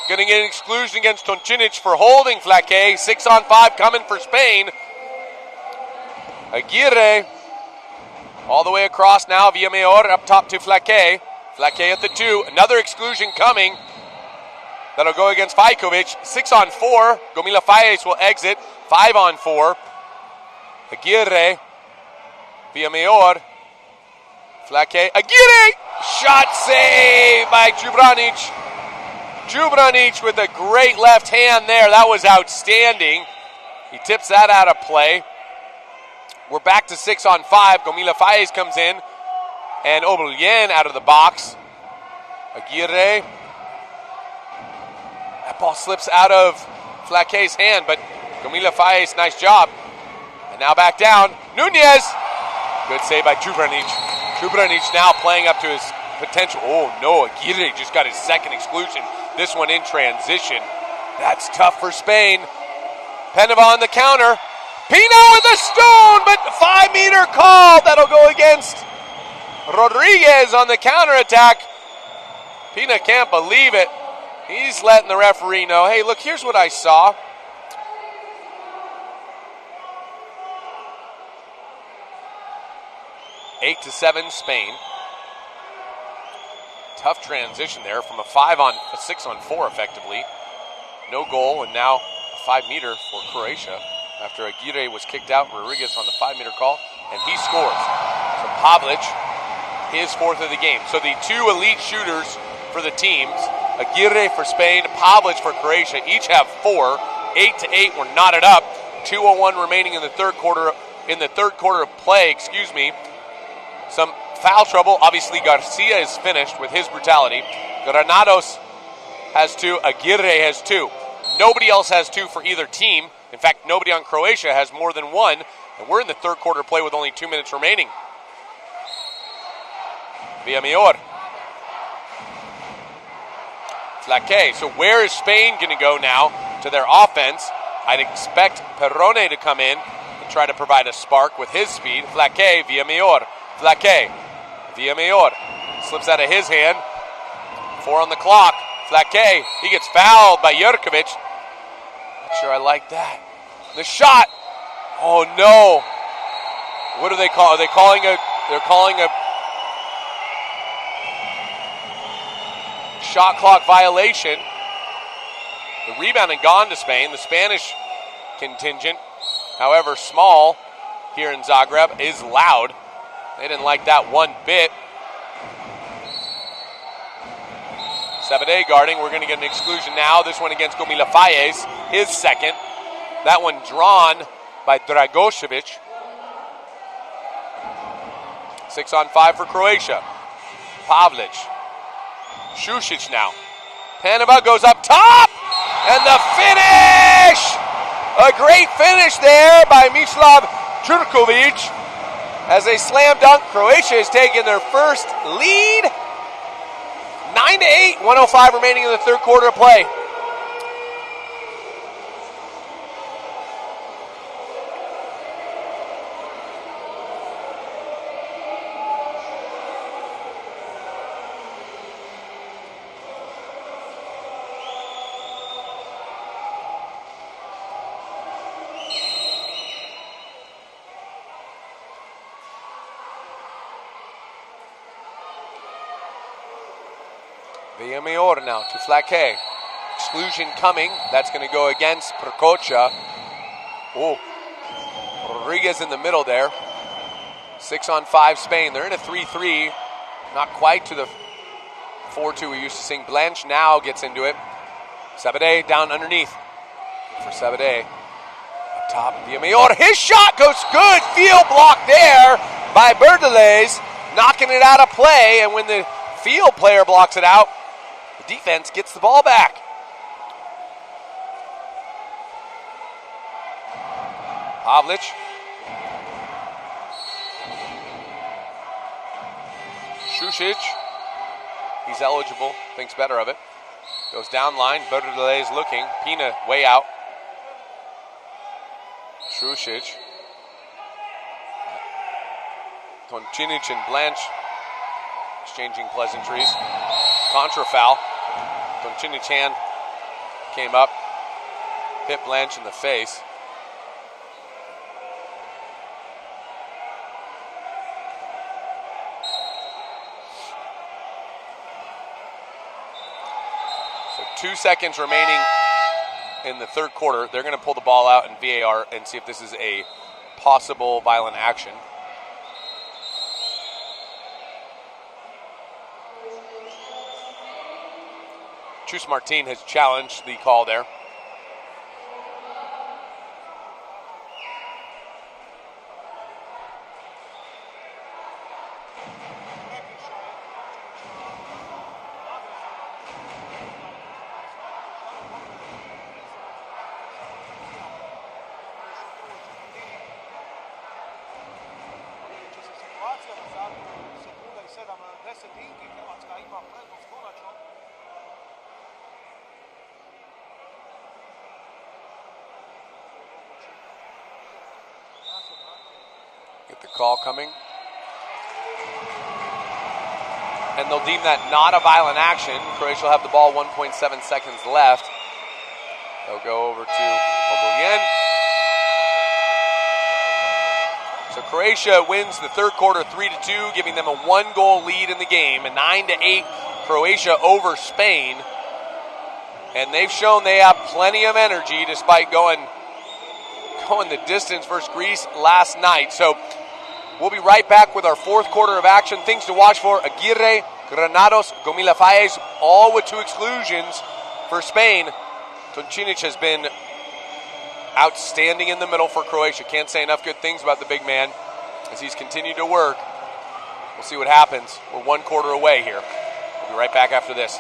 Going to get an exclusion against Toncinic for holding Flake. 6-on-5 coming for Spain. Aguirre all the way across now. Villamayor up top to Flake. Flake at the 2. Another exclusion coming. That'll go against Fajkovic. 6-on-4. Gomila Fajes will exit. 5-on-4. Aguirre. Villamayor. Flake. Aguirre! Shot save by Jubranic. Jubranic with a great left hand there. That was outstanding. He tips that out of play. We're back to 6-on-5. Gomila Fajes comes in. And Obolien out of the box. Aguirre. That ball slips out of Flake's hand, but Gomila Fajes, nice job. And now back down. Nunez. Good save by Jubranic. Jubranic now playing up to his potential. Oh no, Aguirre just got his second exclusion. This one in transition. That's tough for Spain. Penova on the counter. Pino with a stone, but 5-meter call. That'll go against Rodriguez on the counterattack. Pina can't believe it. He's letting the referee know, hey, look, here's what I saw. 8-7 Spain. Tough transition there from a 6-on-4 effectively. No goal, and now a 5-meter for Croatia. after Aguirre was kicked out. Rodriguez on the 5-meter call, and he scores. So Pavlic, his 4th of the game. So the 2 elite shooters for the teams, Aguirre for Spain, Pavlic for Croatia, each have 4. 8-8 were knotted up. 2:01 remaining in the third quarter. In the third quarter of play, some foul trouble. Obviously, Garcia is finished with his brutality. Granados has 2. Aguirre has 2. Nobody else has 2 for either team. In fact, nobody on Croatia has more than 1. And we're in the third quarter play with only 2 minutes remaining. Villamayor. Flaque. So where is Spain going to go now to their offense? I'd expect Perrone to come in and try to provide a spark with his speed. Flaque, Villamayor. Flaque. Villamayor. Slips out of his hand. 4 on the clock. Flaque. He gets fouled by Jurkovic. Not sure I like that. The shot. Oh no. What do they call? They're calling a shot clock violation. The rebound had gone to Spain. The Spanish contingent, however small here in Zagreb, is loud. They didn't like that one bit. Sabadell guarding. We're going to get an exclusion now. This one against Gomila Fayez, his 2nd. That one drawn by Dragocevic. 6 on 5 for Croatia. Pavlic. Šušić now. Paneva goes up top. And the finish! A great finish there by Mislav Jurkovic. As they slam dunk, Croatia has taken their first lead. 9-8, 1:05 remaining in the third quarter of play. Villamayor now to Flaque. Exclusion coming. That's going to go against Prococha. Oh, Rodriguez in the middle there. 6 on 5 Spain. They're in a 3-3. Not quite to the 4-2 we used to sing. Blanche now gets into it. Sabadell down underneath for Sabadell. Up top, Villamayor. His shot goes good. Field block there by Berdelez. Knocking it out of play. And when the field player blocks it out, the defense gets the ball back. Pavlic. Šušić. He's eligible. Thinks better of it. Goes down line. Berdelez looking. Pina way out. Šušić. Toncinic and Blanche exchanging pleasantries. Contra foul. Toncinic's hand came up. Hit Blanche in the face. So 2 seconds remaining in the third quarter. They're going to pull the ball out in VAR and see if this is a possible violent action. Chus Martin has challenged the call there. Get the call coming. And they'll deem that not a violent action. Croatia will have the ball, 1.7 seconds left. They'll go over to Obolien. So Croatia wins the third quarter 3-2, giving them a 1-goal lead in the game. A 9-8 Croatia over Spain. And they've shown they have plenty of energy despite going going the distance versus Greece last night. So we'll be right back with our fourth quarter of action. Things to watch for: Aguirre, Granados, Gomila Faes, all with 2 exclusions for Spain. Toncinic has been outstanding in the middle for Croatia. Can't say enough good things about the big man as he's continued to work. We'll see what happens. We're 1 quarter away here. We'll be right back after this.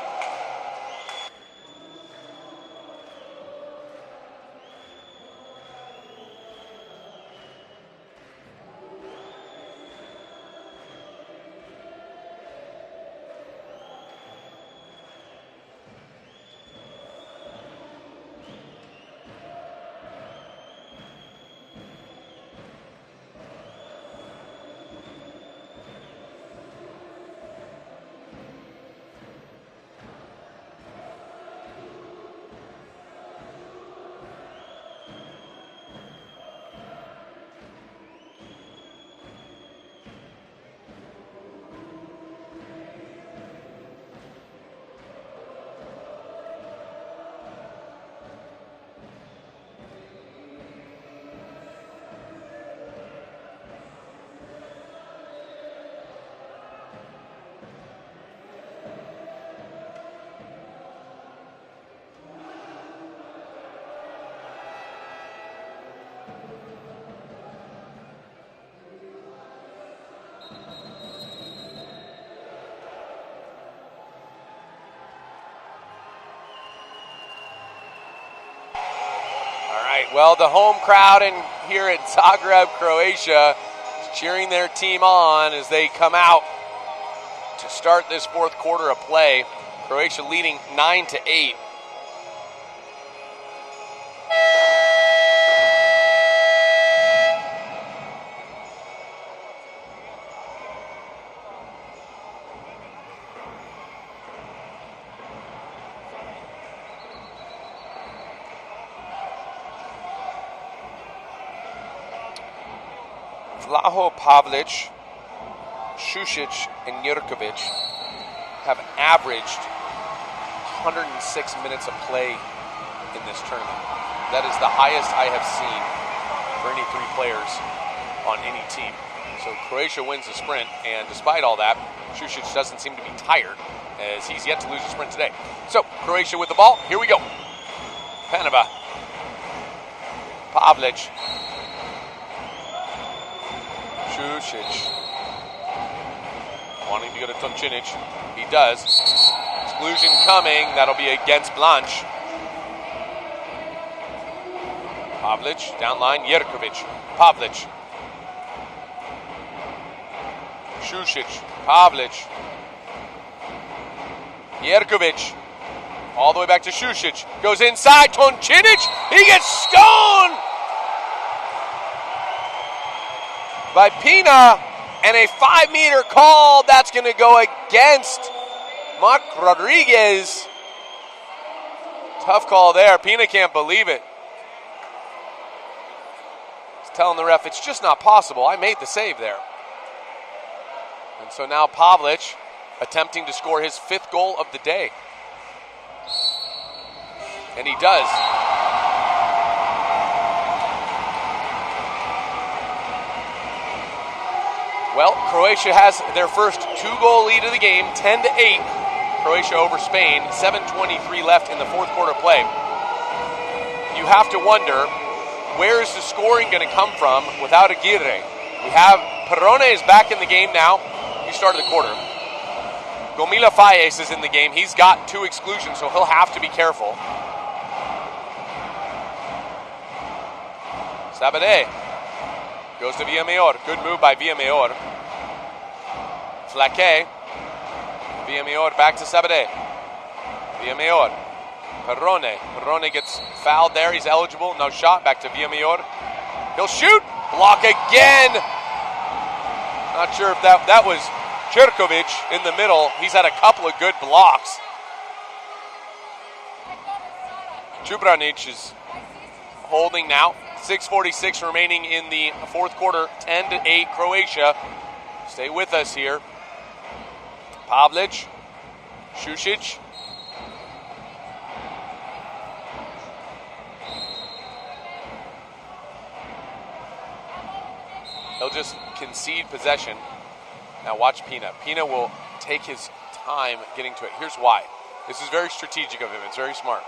Well, the home crowd here at Zagreb, Croatia, is cheering their team on as they come out to start this fourth quarter of play. Croatia leading 9-8. Vlaho, Pavlic, Šušić, and Jurkovic have averaged 106 minutes of play in this tournament. That is the highest I have seen for any 3 players on any team. So Croatia wins the sprint, and despite all that, Šušić doesn't seem to be tired, as he's yet to lose a sprint today. So Croatia with the ball. Here we go. Panova. Pavlic. Šušić wanting to go to Toncinic. He does. Exclusion coming. That'll be against Blanche. Pavlic down line. Jerkovic. Pavlic. Šušić. Pavlic. Jerkovic. All the way back to Šušić. Goes inside. Toncinic. He gets stoned by Pina, and a 5-meter call that's going to go against Marc Rodriguez. Tough call there. Pina can't believe it. He's telling the ref, it's just not possible. I made the save there. And so now Pavlic attempting to score his 5th goal of the day. And he does. Well, Croatia has their first 2-goal lead of the game, 10-8. Croatia over Spain, 7:23 left in the fourth quarter play. You have to wonder, where is the scoring going to come from without Aguirre? We have Perrone is back in the game now. He started the quarter. Gomila Faes is in the game. He's got 2 exclusions, so he'll have to be careful. Sabadell goes to Villamayor. Good move by Villamayor. Flaque. Villamayor back to Sabadell. Villamayor. Perrone. Perrone gets fouled there. He's eligible. No shot. Back to Villamayor. He'll shoot. Block again. Not sure if that was Jerkovic in the middle. He's had a couple of good blocks. Čubranić is holding now. 6:46 remaining in the fourth quarter. 10-8 Croatia. Stay with us here. Pavlic. Šušić. He'll just concede possession. Now watch Pina. Pina will take his time getting to it. Here's why. This is very strategic of him. It's very smart.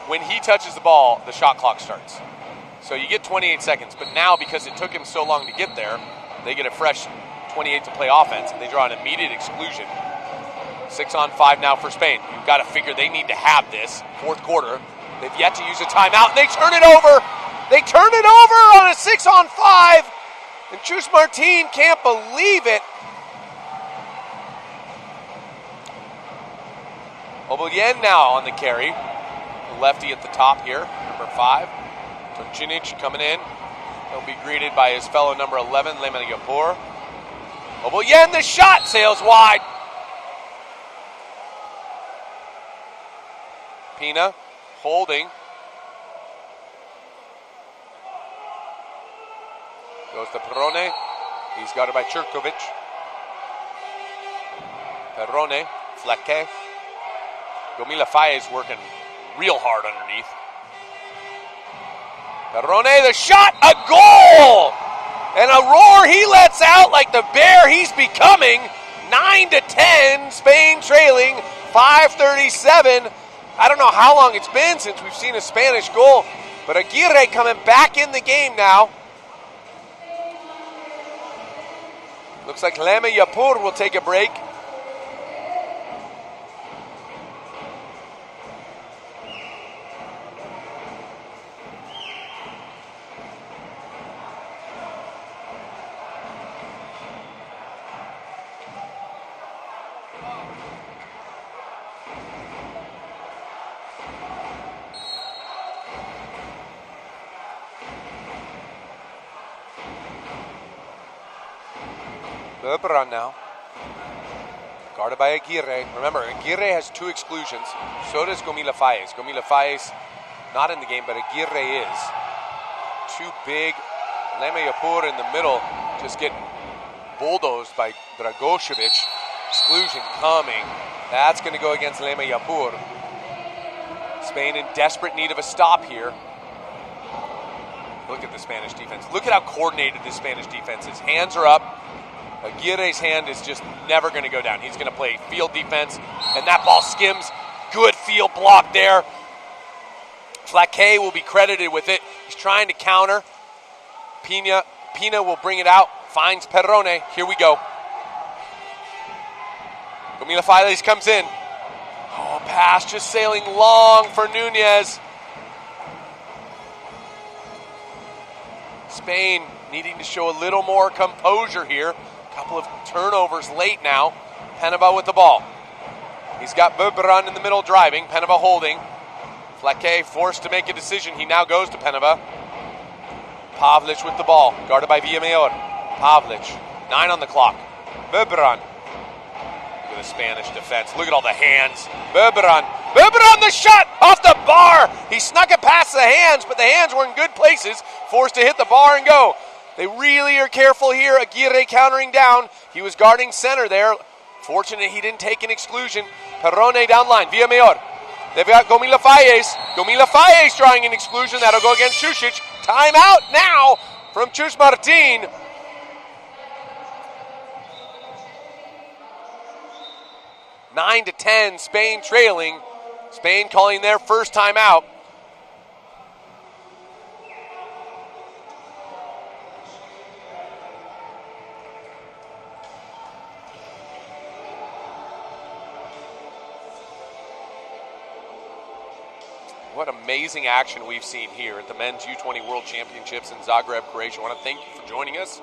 When he touches the ball, the shot clock starts. So you get 28 seconds. But now, because it took him so long to get there, they get a fresh 28 to play offense, and they draw an immediate exclusion. 6-on-5 now for Spain. You've got to figure they need to have this. Fourth quarter. They've yet to use a timeout, and they turn it over. They turn it over on a 6-on-5, and Chus Martin can't believe it. Obilien now on the carry. The lefty at the top here, number 5. Toncinic coming in. He'll be greeted by his fellow number 11, Lema Yapur. Obilien, the shot sails wide. Pina holding. Goes to Perrone. He's guarded by Čurković. Perrone, Fleque. Gomila Faye is working real hard underneath. Perrone, the shot, a goal! And a roar he lets out like the bear he's becoming. 9-10, Spain trailing, 5:37. I don't know how long it's been since we've seen a Spanish goal, but Aguirre coming back in the game now. Looks like Lema Yapur will take a break. Berberan now. Guarded by Aguirre. Remember, Aguirre has 2 exclusions. So does Gomila Faes. Gomila Faes not in the game, but Aguirre is. 2 big. Lema Yapur in the middle, just getting bulldozed by Dragošević. Exclusion coming. That's going to go against Lema Yapur. Spain in desperate need of a stop here. Look at the Spanish defense. Look at how coordinated this Spanish defense is. Hands are up. Aguirre's hand is just never going to go down. He's going to play field defense, and that ball skims. Good field block there. Fleque will be credited with it. He's trying to counter. Pina will bring it out. Finds Perrone. Here we go. Gomila Faes comes in. Oh, pass just sailing long for Nunez. Spain needing to show a little more composure here. Couple of turnovers late now. Peneva with the ball. He's got Berberan in the middle driving. Peneva holding. Fleque forced to make a decision. He now goes to Peneva. Pavlic with the ball. Guarded by Villamayor. Pavlic. 9 on the clock. Berberan. Look at the Spanish defense. Look at all the hands. Berberan. Berberan, the shot off the bar. He snuck it past the hands, but the hands were in good places. Forced to hit the bar and go. They really are careful here. Aguirre countering down. He was guarding center there. Fortunate he didn't take an exclusion. Perrone down line. Villamayor. They've got Gomila Faes. Gomila Faes drawing an exclusion. That'll go against Šušić. Timeout now from Chus Martin. Nine to 10, Spain trailing. Spain calling their first timeout. What amazing action we've seen here at the Men's U20 World Championships in Zagreb, Croatia. I want to thank you for joining us.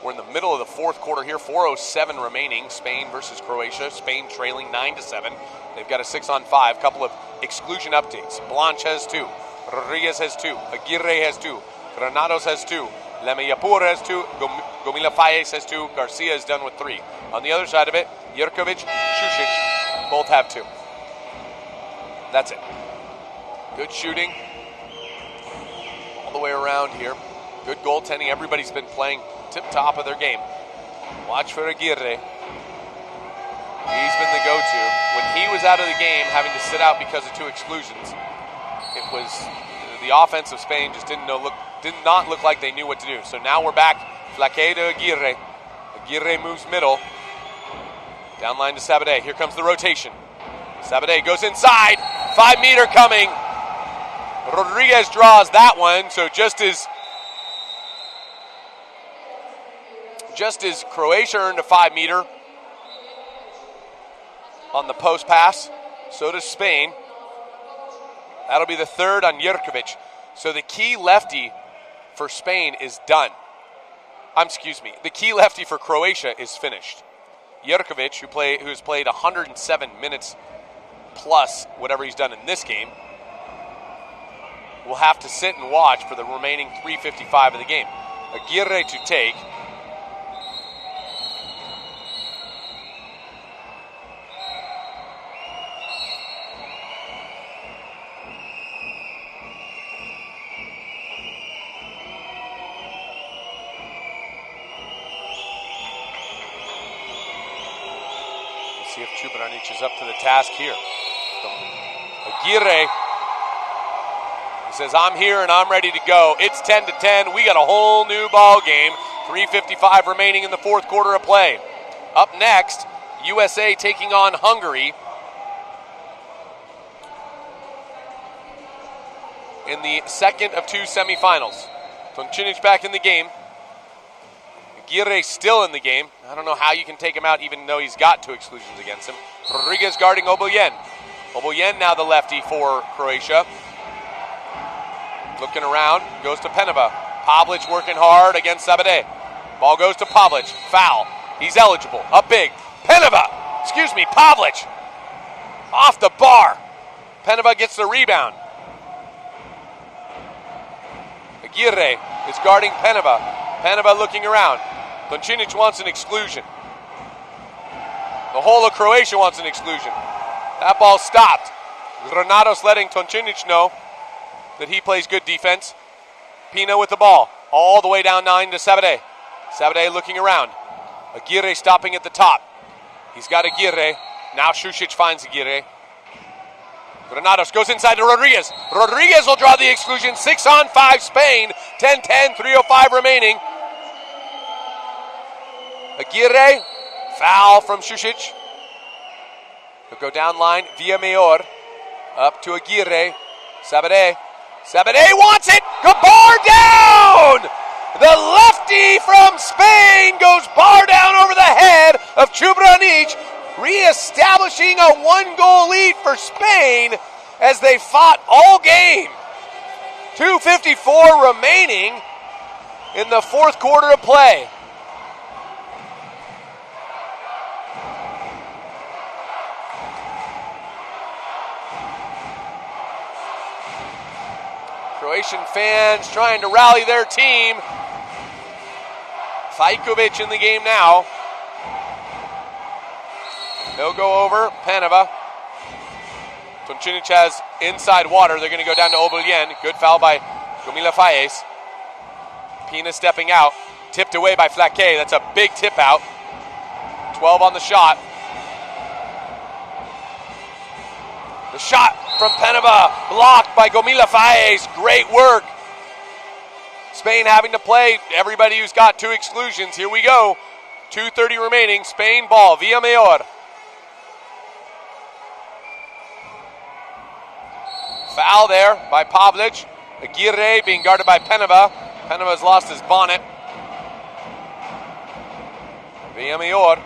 We're in the middle of the fourth quarter here, 4:07 remaining. Spain versus Croatia. Spain trailing 9-7. They've got a 6-on-5. Couple of exclusion updates. Blanche has 2. Rodriguez has 2. Aguirre has 2. Granados has 2. Lema Yapur has 2. Gomila Faes has 2. Garcia is done with 3. On the other side of it, Jurković, Šušić both have 2. That's it. Good shooting all the way around here. Good goaltending. Everybody's been playing tip-top of their game. Watch for Aguirre. He's been the go-to. When he was out of the game, having to sit out because of 2 exclusions, it was the offense of Spain just did not look like they knew what to do. So now we're back Flaque to Aguirre. Aguirre moves middle. Down line to Sabadell. Here comes the rotation. Sabadell goes inside. 5 meter coming. Rodriguez draws that one. So just as Croatia earned a 5 meter on the post pass, so does Spain. That'll be the third on Jurkovic. So the key lefty for Spain is done. The key lefty for Croatia is finished. Jurkovic, who has played 107 minutes plus whatever he's done in this game, will have to sit and watch for the remaining 3:55 of the game. Aguirre to take. See if Čubranić is up to the task here. Aguirre says, I'm here and I'm ready to go. It's 10-10. We got a whole new ball game. 3:55 remaining in the fourth quarter of play. Up next, USA taking on Hungary in the second of 2 semifinals. Toncinic back in the game. Aguirre still in the game. I don't know how you can take him out even though he's got 2 exclusions against him. Rodriguez guarding Oboyen. Oboyen now the lefty for Croatia. Looking around, goes to Peneva. Pavlic working hard against Sabadell. Ball goes to Pavlic. Foul. He's eligible. Up big. Pavlic. Off the bar. Peneva gets the rebound. Aguirre is guarding Peneva. Peneva looking around. Toncinic wants an exclusion. The whole of Croatia wants an exclusion. That ball stopped. Granados letting Toncinic know that he plays good defense. Pina with the ball. All the way down 9 to Sabadell. Sabadell looking around. Aguirre stopping at the top. He's got Aguirre. Now Šušić finds Aguirre. Granados goes inside to Rodriguez. Rodriguez will draw the exclusion. 6-on-5 Spain. 10-10, 3:05 remaining. Aguirre, foul from Šušić. He'll go down line via Mayor. Up to Aguirre. Sabadell wants it. Bar down. The lefty from Spain goes bar down over the head of Čubranić, reestablishing a 1-goal lead for Spain as they fought all game. 2:54 remaining in the fourth quarter of play. Croatian fans trying to rally their team. Fajkovic in the game now. They'll go over. Peneva. Toncinic has inside water. They're going to go down to Oboljen. Good foul by Gomila Faes. Pina stepping out. Tipped away by Flaque. That's a big tip out. 12 on the shot. The shot from Peneva, blocked by Gomila Faes. Great work. Spain having to play everybody who's got 2 exclusions. Here we go. 2:30 remaining. Spain ball via Mayor. Foul there by Pavlic. Aguirre being guarded by Peneva. Peneva's lost his bonnet. Via Mayor.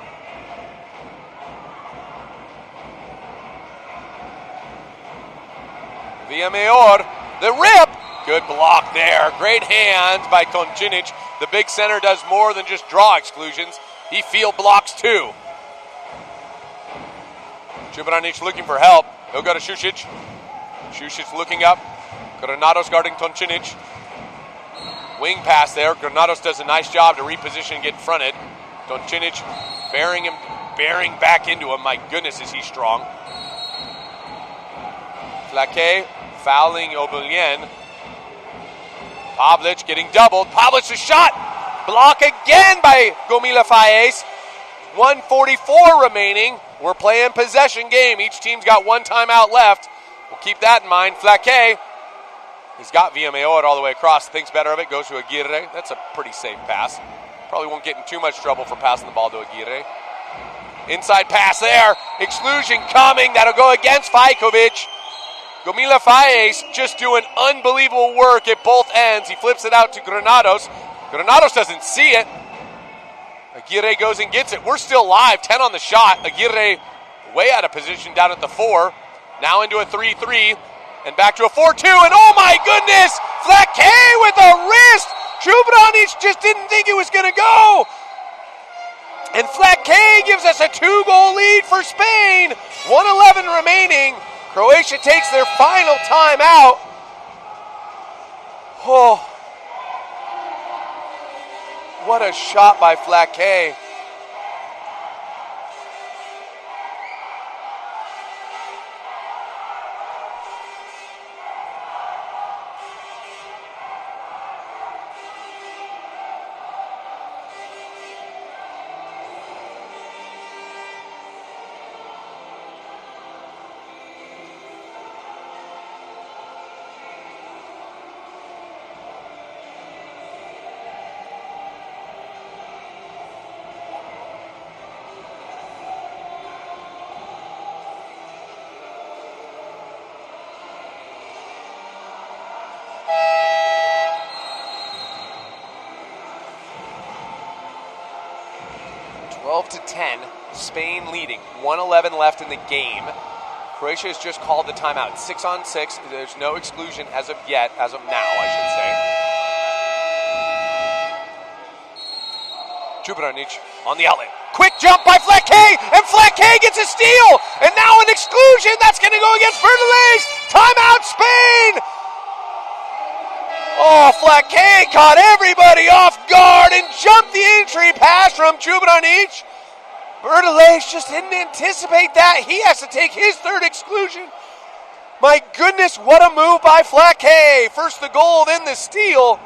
Via Mayor, the rip. Good block there. Great hands by Toncinic. The big center does more than just draw exclusions. He field blocks too. Čubranić looking for help. He'll go to Šušić. Šušić looking up. Granados guarding Toncinic. Wing pass there. Granados does a nice job to reposition and get fronted. Toncinic bearing back into him. My goodness, is he strong. Flaque fouling Oboljen. Pavlic getting doubled. Pavlic the shot. Block again by Gomila Faes. 1:44 remaining. We're playing possession game. Each team's got 1 timeout left. We'll keep that in mind. Flaque, he's got Villamayor all the way across. Thinks better of it. Goes to Aguirre. That's a pretty safe pass. Probably won't get in too much trouble for passing the ball to Aguirre. Inside pass there. Exclusion coming. That'll go against Fajkovic. Gomila Faes just doing unbelievable work at both ends. He flips it out to Granados. Granados doesn't see it. Aguirre goes and gets it. We're still live. 10 on the shot. Aguirre way out of position down at the 4. Now into a 3-3. And back to a 4-2. And oh my goodness! Flaque with a wrist! Chubranic just didn't think it was going to go. And Flaque gives us a 2-goal lead for Spain. 1:11 remaining. Croatia takes their final timeout. Oh, what a shot by Flaque. To 10, Spain leading. 1:11 left in the game. Croatia has just called the timeout. 6-on-6. There's no exclusion as of yet, as of now, I should say. Chubranic on the outlet. Quick jump by Flaque, and Flaque gets a steal, and now an exclusion. That's going to go against Verdeles. Timeout, Spain. Oh, Flaque caught everybody off guard and jumped the entry pass from Chubranic. Verdeles just didn't anticipate that. He has to take his third exclusion. My goodness, what a move by Flaque. First the goal, then the steal.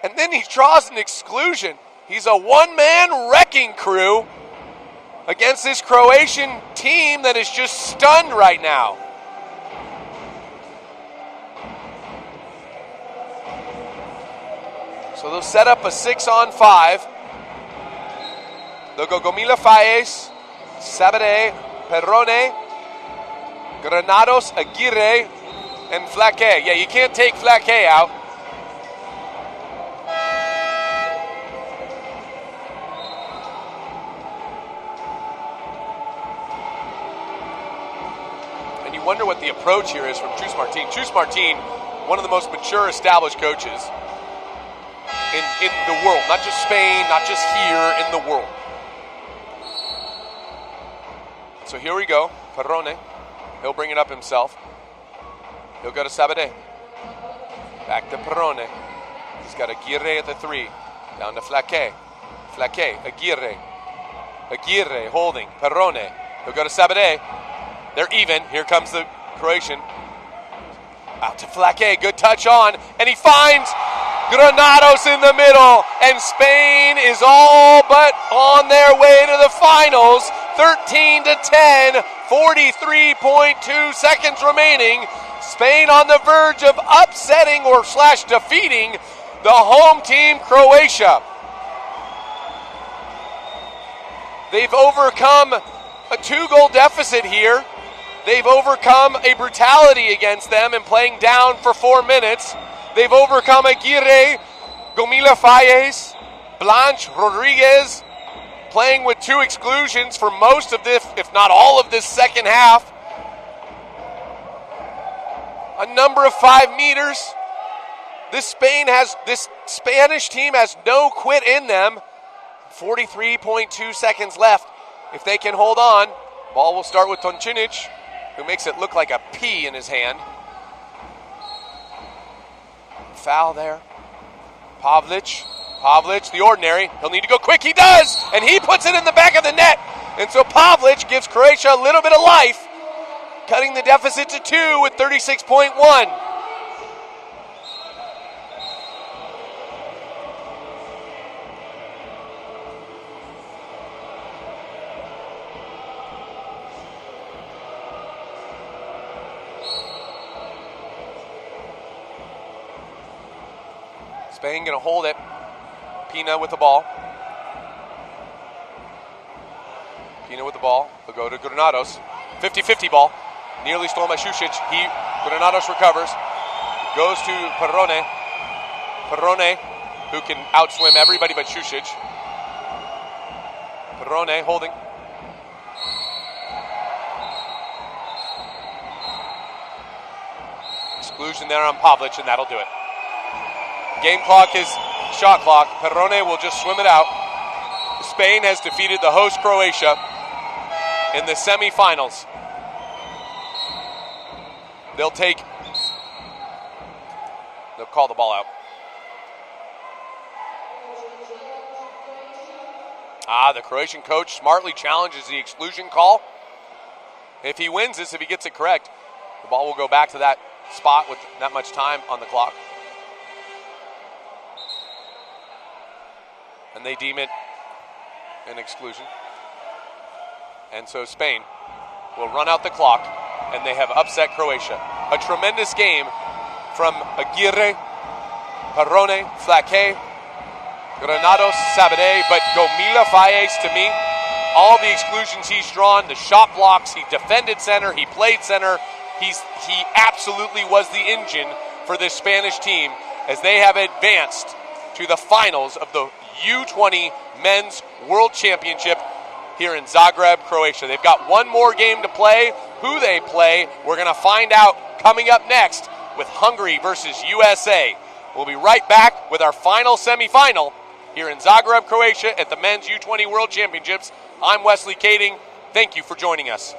And then he draws an exclusion. He's a one-man wrecking crew against this Croatian team that is just stunned right now. So they'll set up a 6-on-5. They'll go Gomila Faes, Sabere, Perrone, Granados, Aguirre, and Flaque. Yeah, you can't take Flaque out. And you wonder what the approach here is from Chus Martin. Chus Martin, one of the most mature, established coaches in the world. Not just Spain, not just here, in the world. So here we go, Perrone. He'll bring it up himself. He'll go to Sabade. Back to Perrone. He's got Aguirre at the 3. Down to Flaque. Flaque, Aguirre. Aguirre holding, Perrone. He'll go to Sabade. They're even. Here comes the Croatian. Out to Flaque, good touch on. And he finds Granados in the middle. And Spain is all but on their way to the finals. 13-10, 43.2 seconds remaining. Spain on the verge of upsetting or / defeating the home team, Croatia. They've overcome a 2-goal deficit here. They've overcome a brutality against them and playing down for 4 minutes. They've overcome Aguirre, Gomila Faes, Blanche, Rodriguez, playing with 2 exclusions for most of this, if not all of this second half. A number of 5 meters. This Spanish team has no quit in them. 43.2 seconds left. If they can hold on, ball will start with Toncinic, who makes it look like a P in his hand. Foul there. Pavlic, the ordinary. He'll need to go quick. He does! And he puts it in the back of the net. And so Pavlic gives Croatia a little bit of life, cutting the deficit to 2 with 36.1. Spain going to hold it. Pina with the ball. Pina with the ball. He'll go to Granados. 50-50 ball. Nearly stolen by Šušić. Granados recovers. Goes to Perrone. Perrone, who can outswim everybody but Šušić. Perrone holding. Exclusion there on Pavlic, and that'll do it. Game clock is shot clock. Perrone will just swim it out. Spain has defeated the host Croatia in the semifinals. They'll call the ball out. The Croatian coach smartly challenges the exclusion call. If he wins this, if he gets it correct, the ball will go back to that spot with not much time on the clock. And they deem it an exclusion. And so Spain will run out the clock, and they have upset Croatia. A tremendous game from Aguirre, Perrone, Flaque, Granados, Sabadell, but Gomila Faes, to me, all the exclusions he's drawn, the shot blocks, he defended center, he played center, he absolutely was the engine for this Spanish team as they have advanced to the finals of the U20 Men's World Championship here in Zagreb, Croatia. They've got one more game to play. Who they play, we're going to find out coming up next with Hungary versus USA. We'll be right back with our final semifinal here in Zagreb, Croatia at the Men's U20 World Championships. I'm Wesley Kading. Thank you for joining us.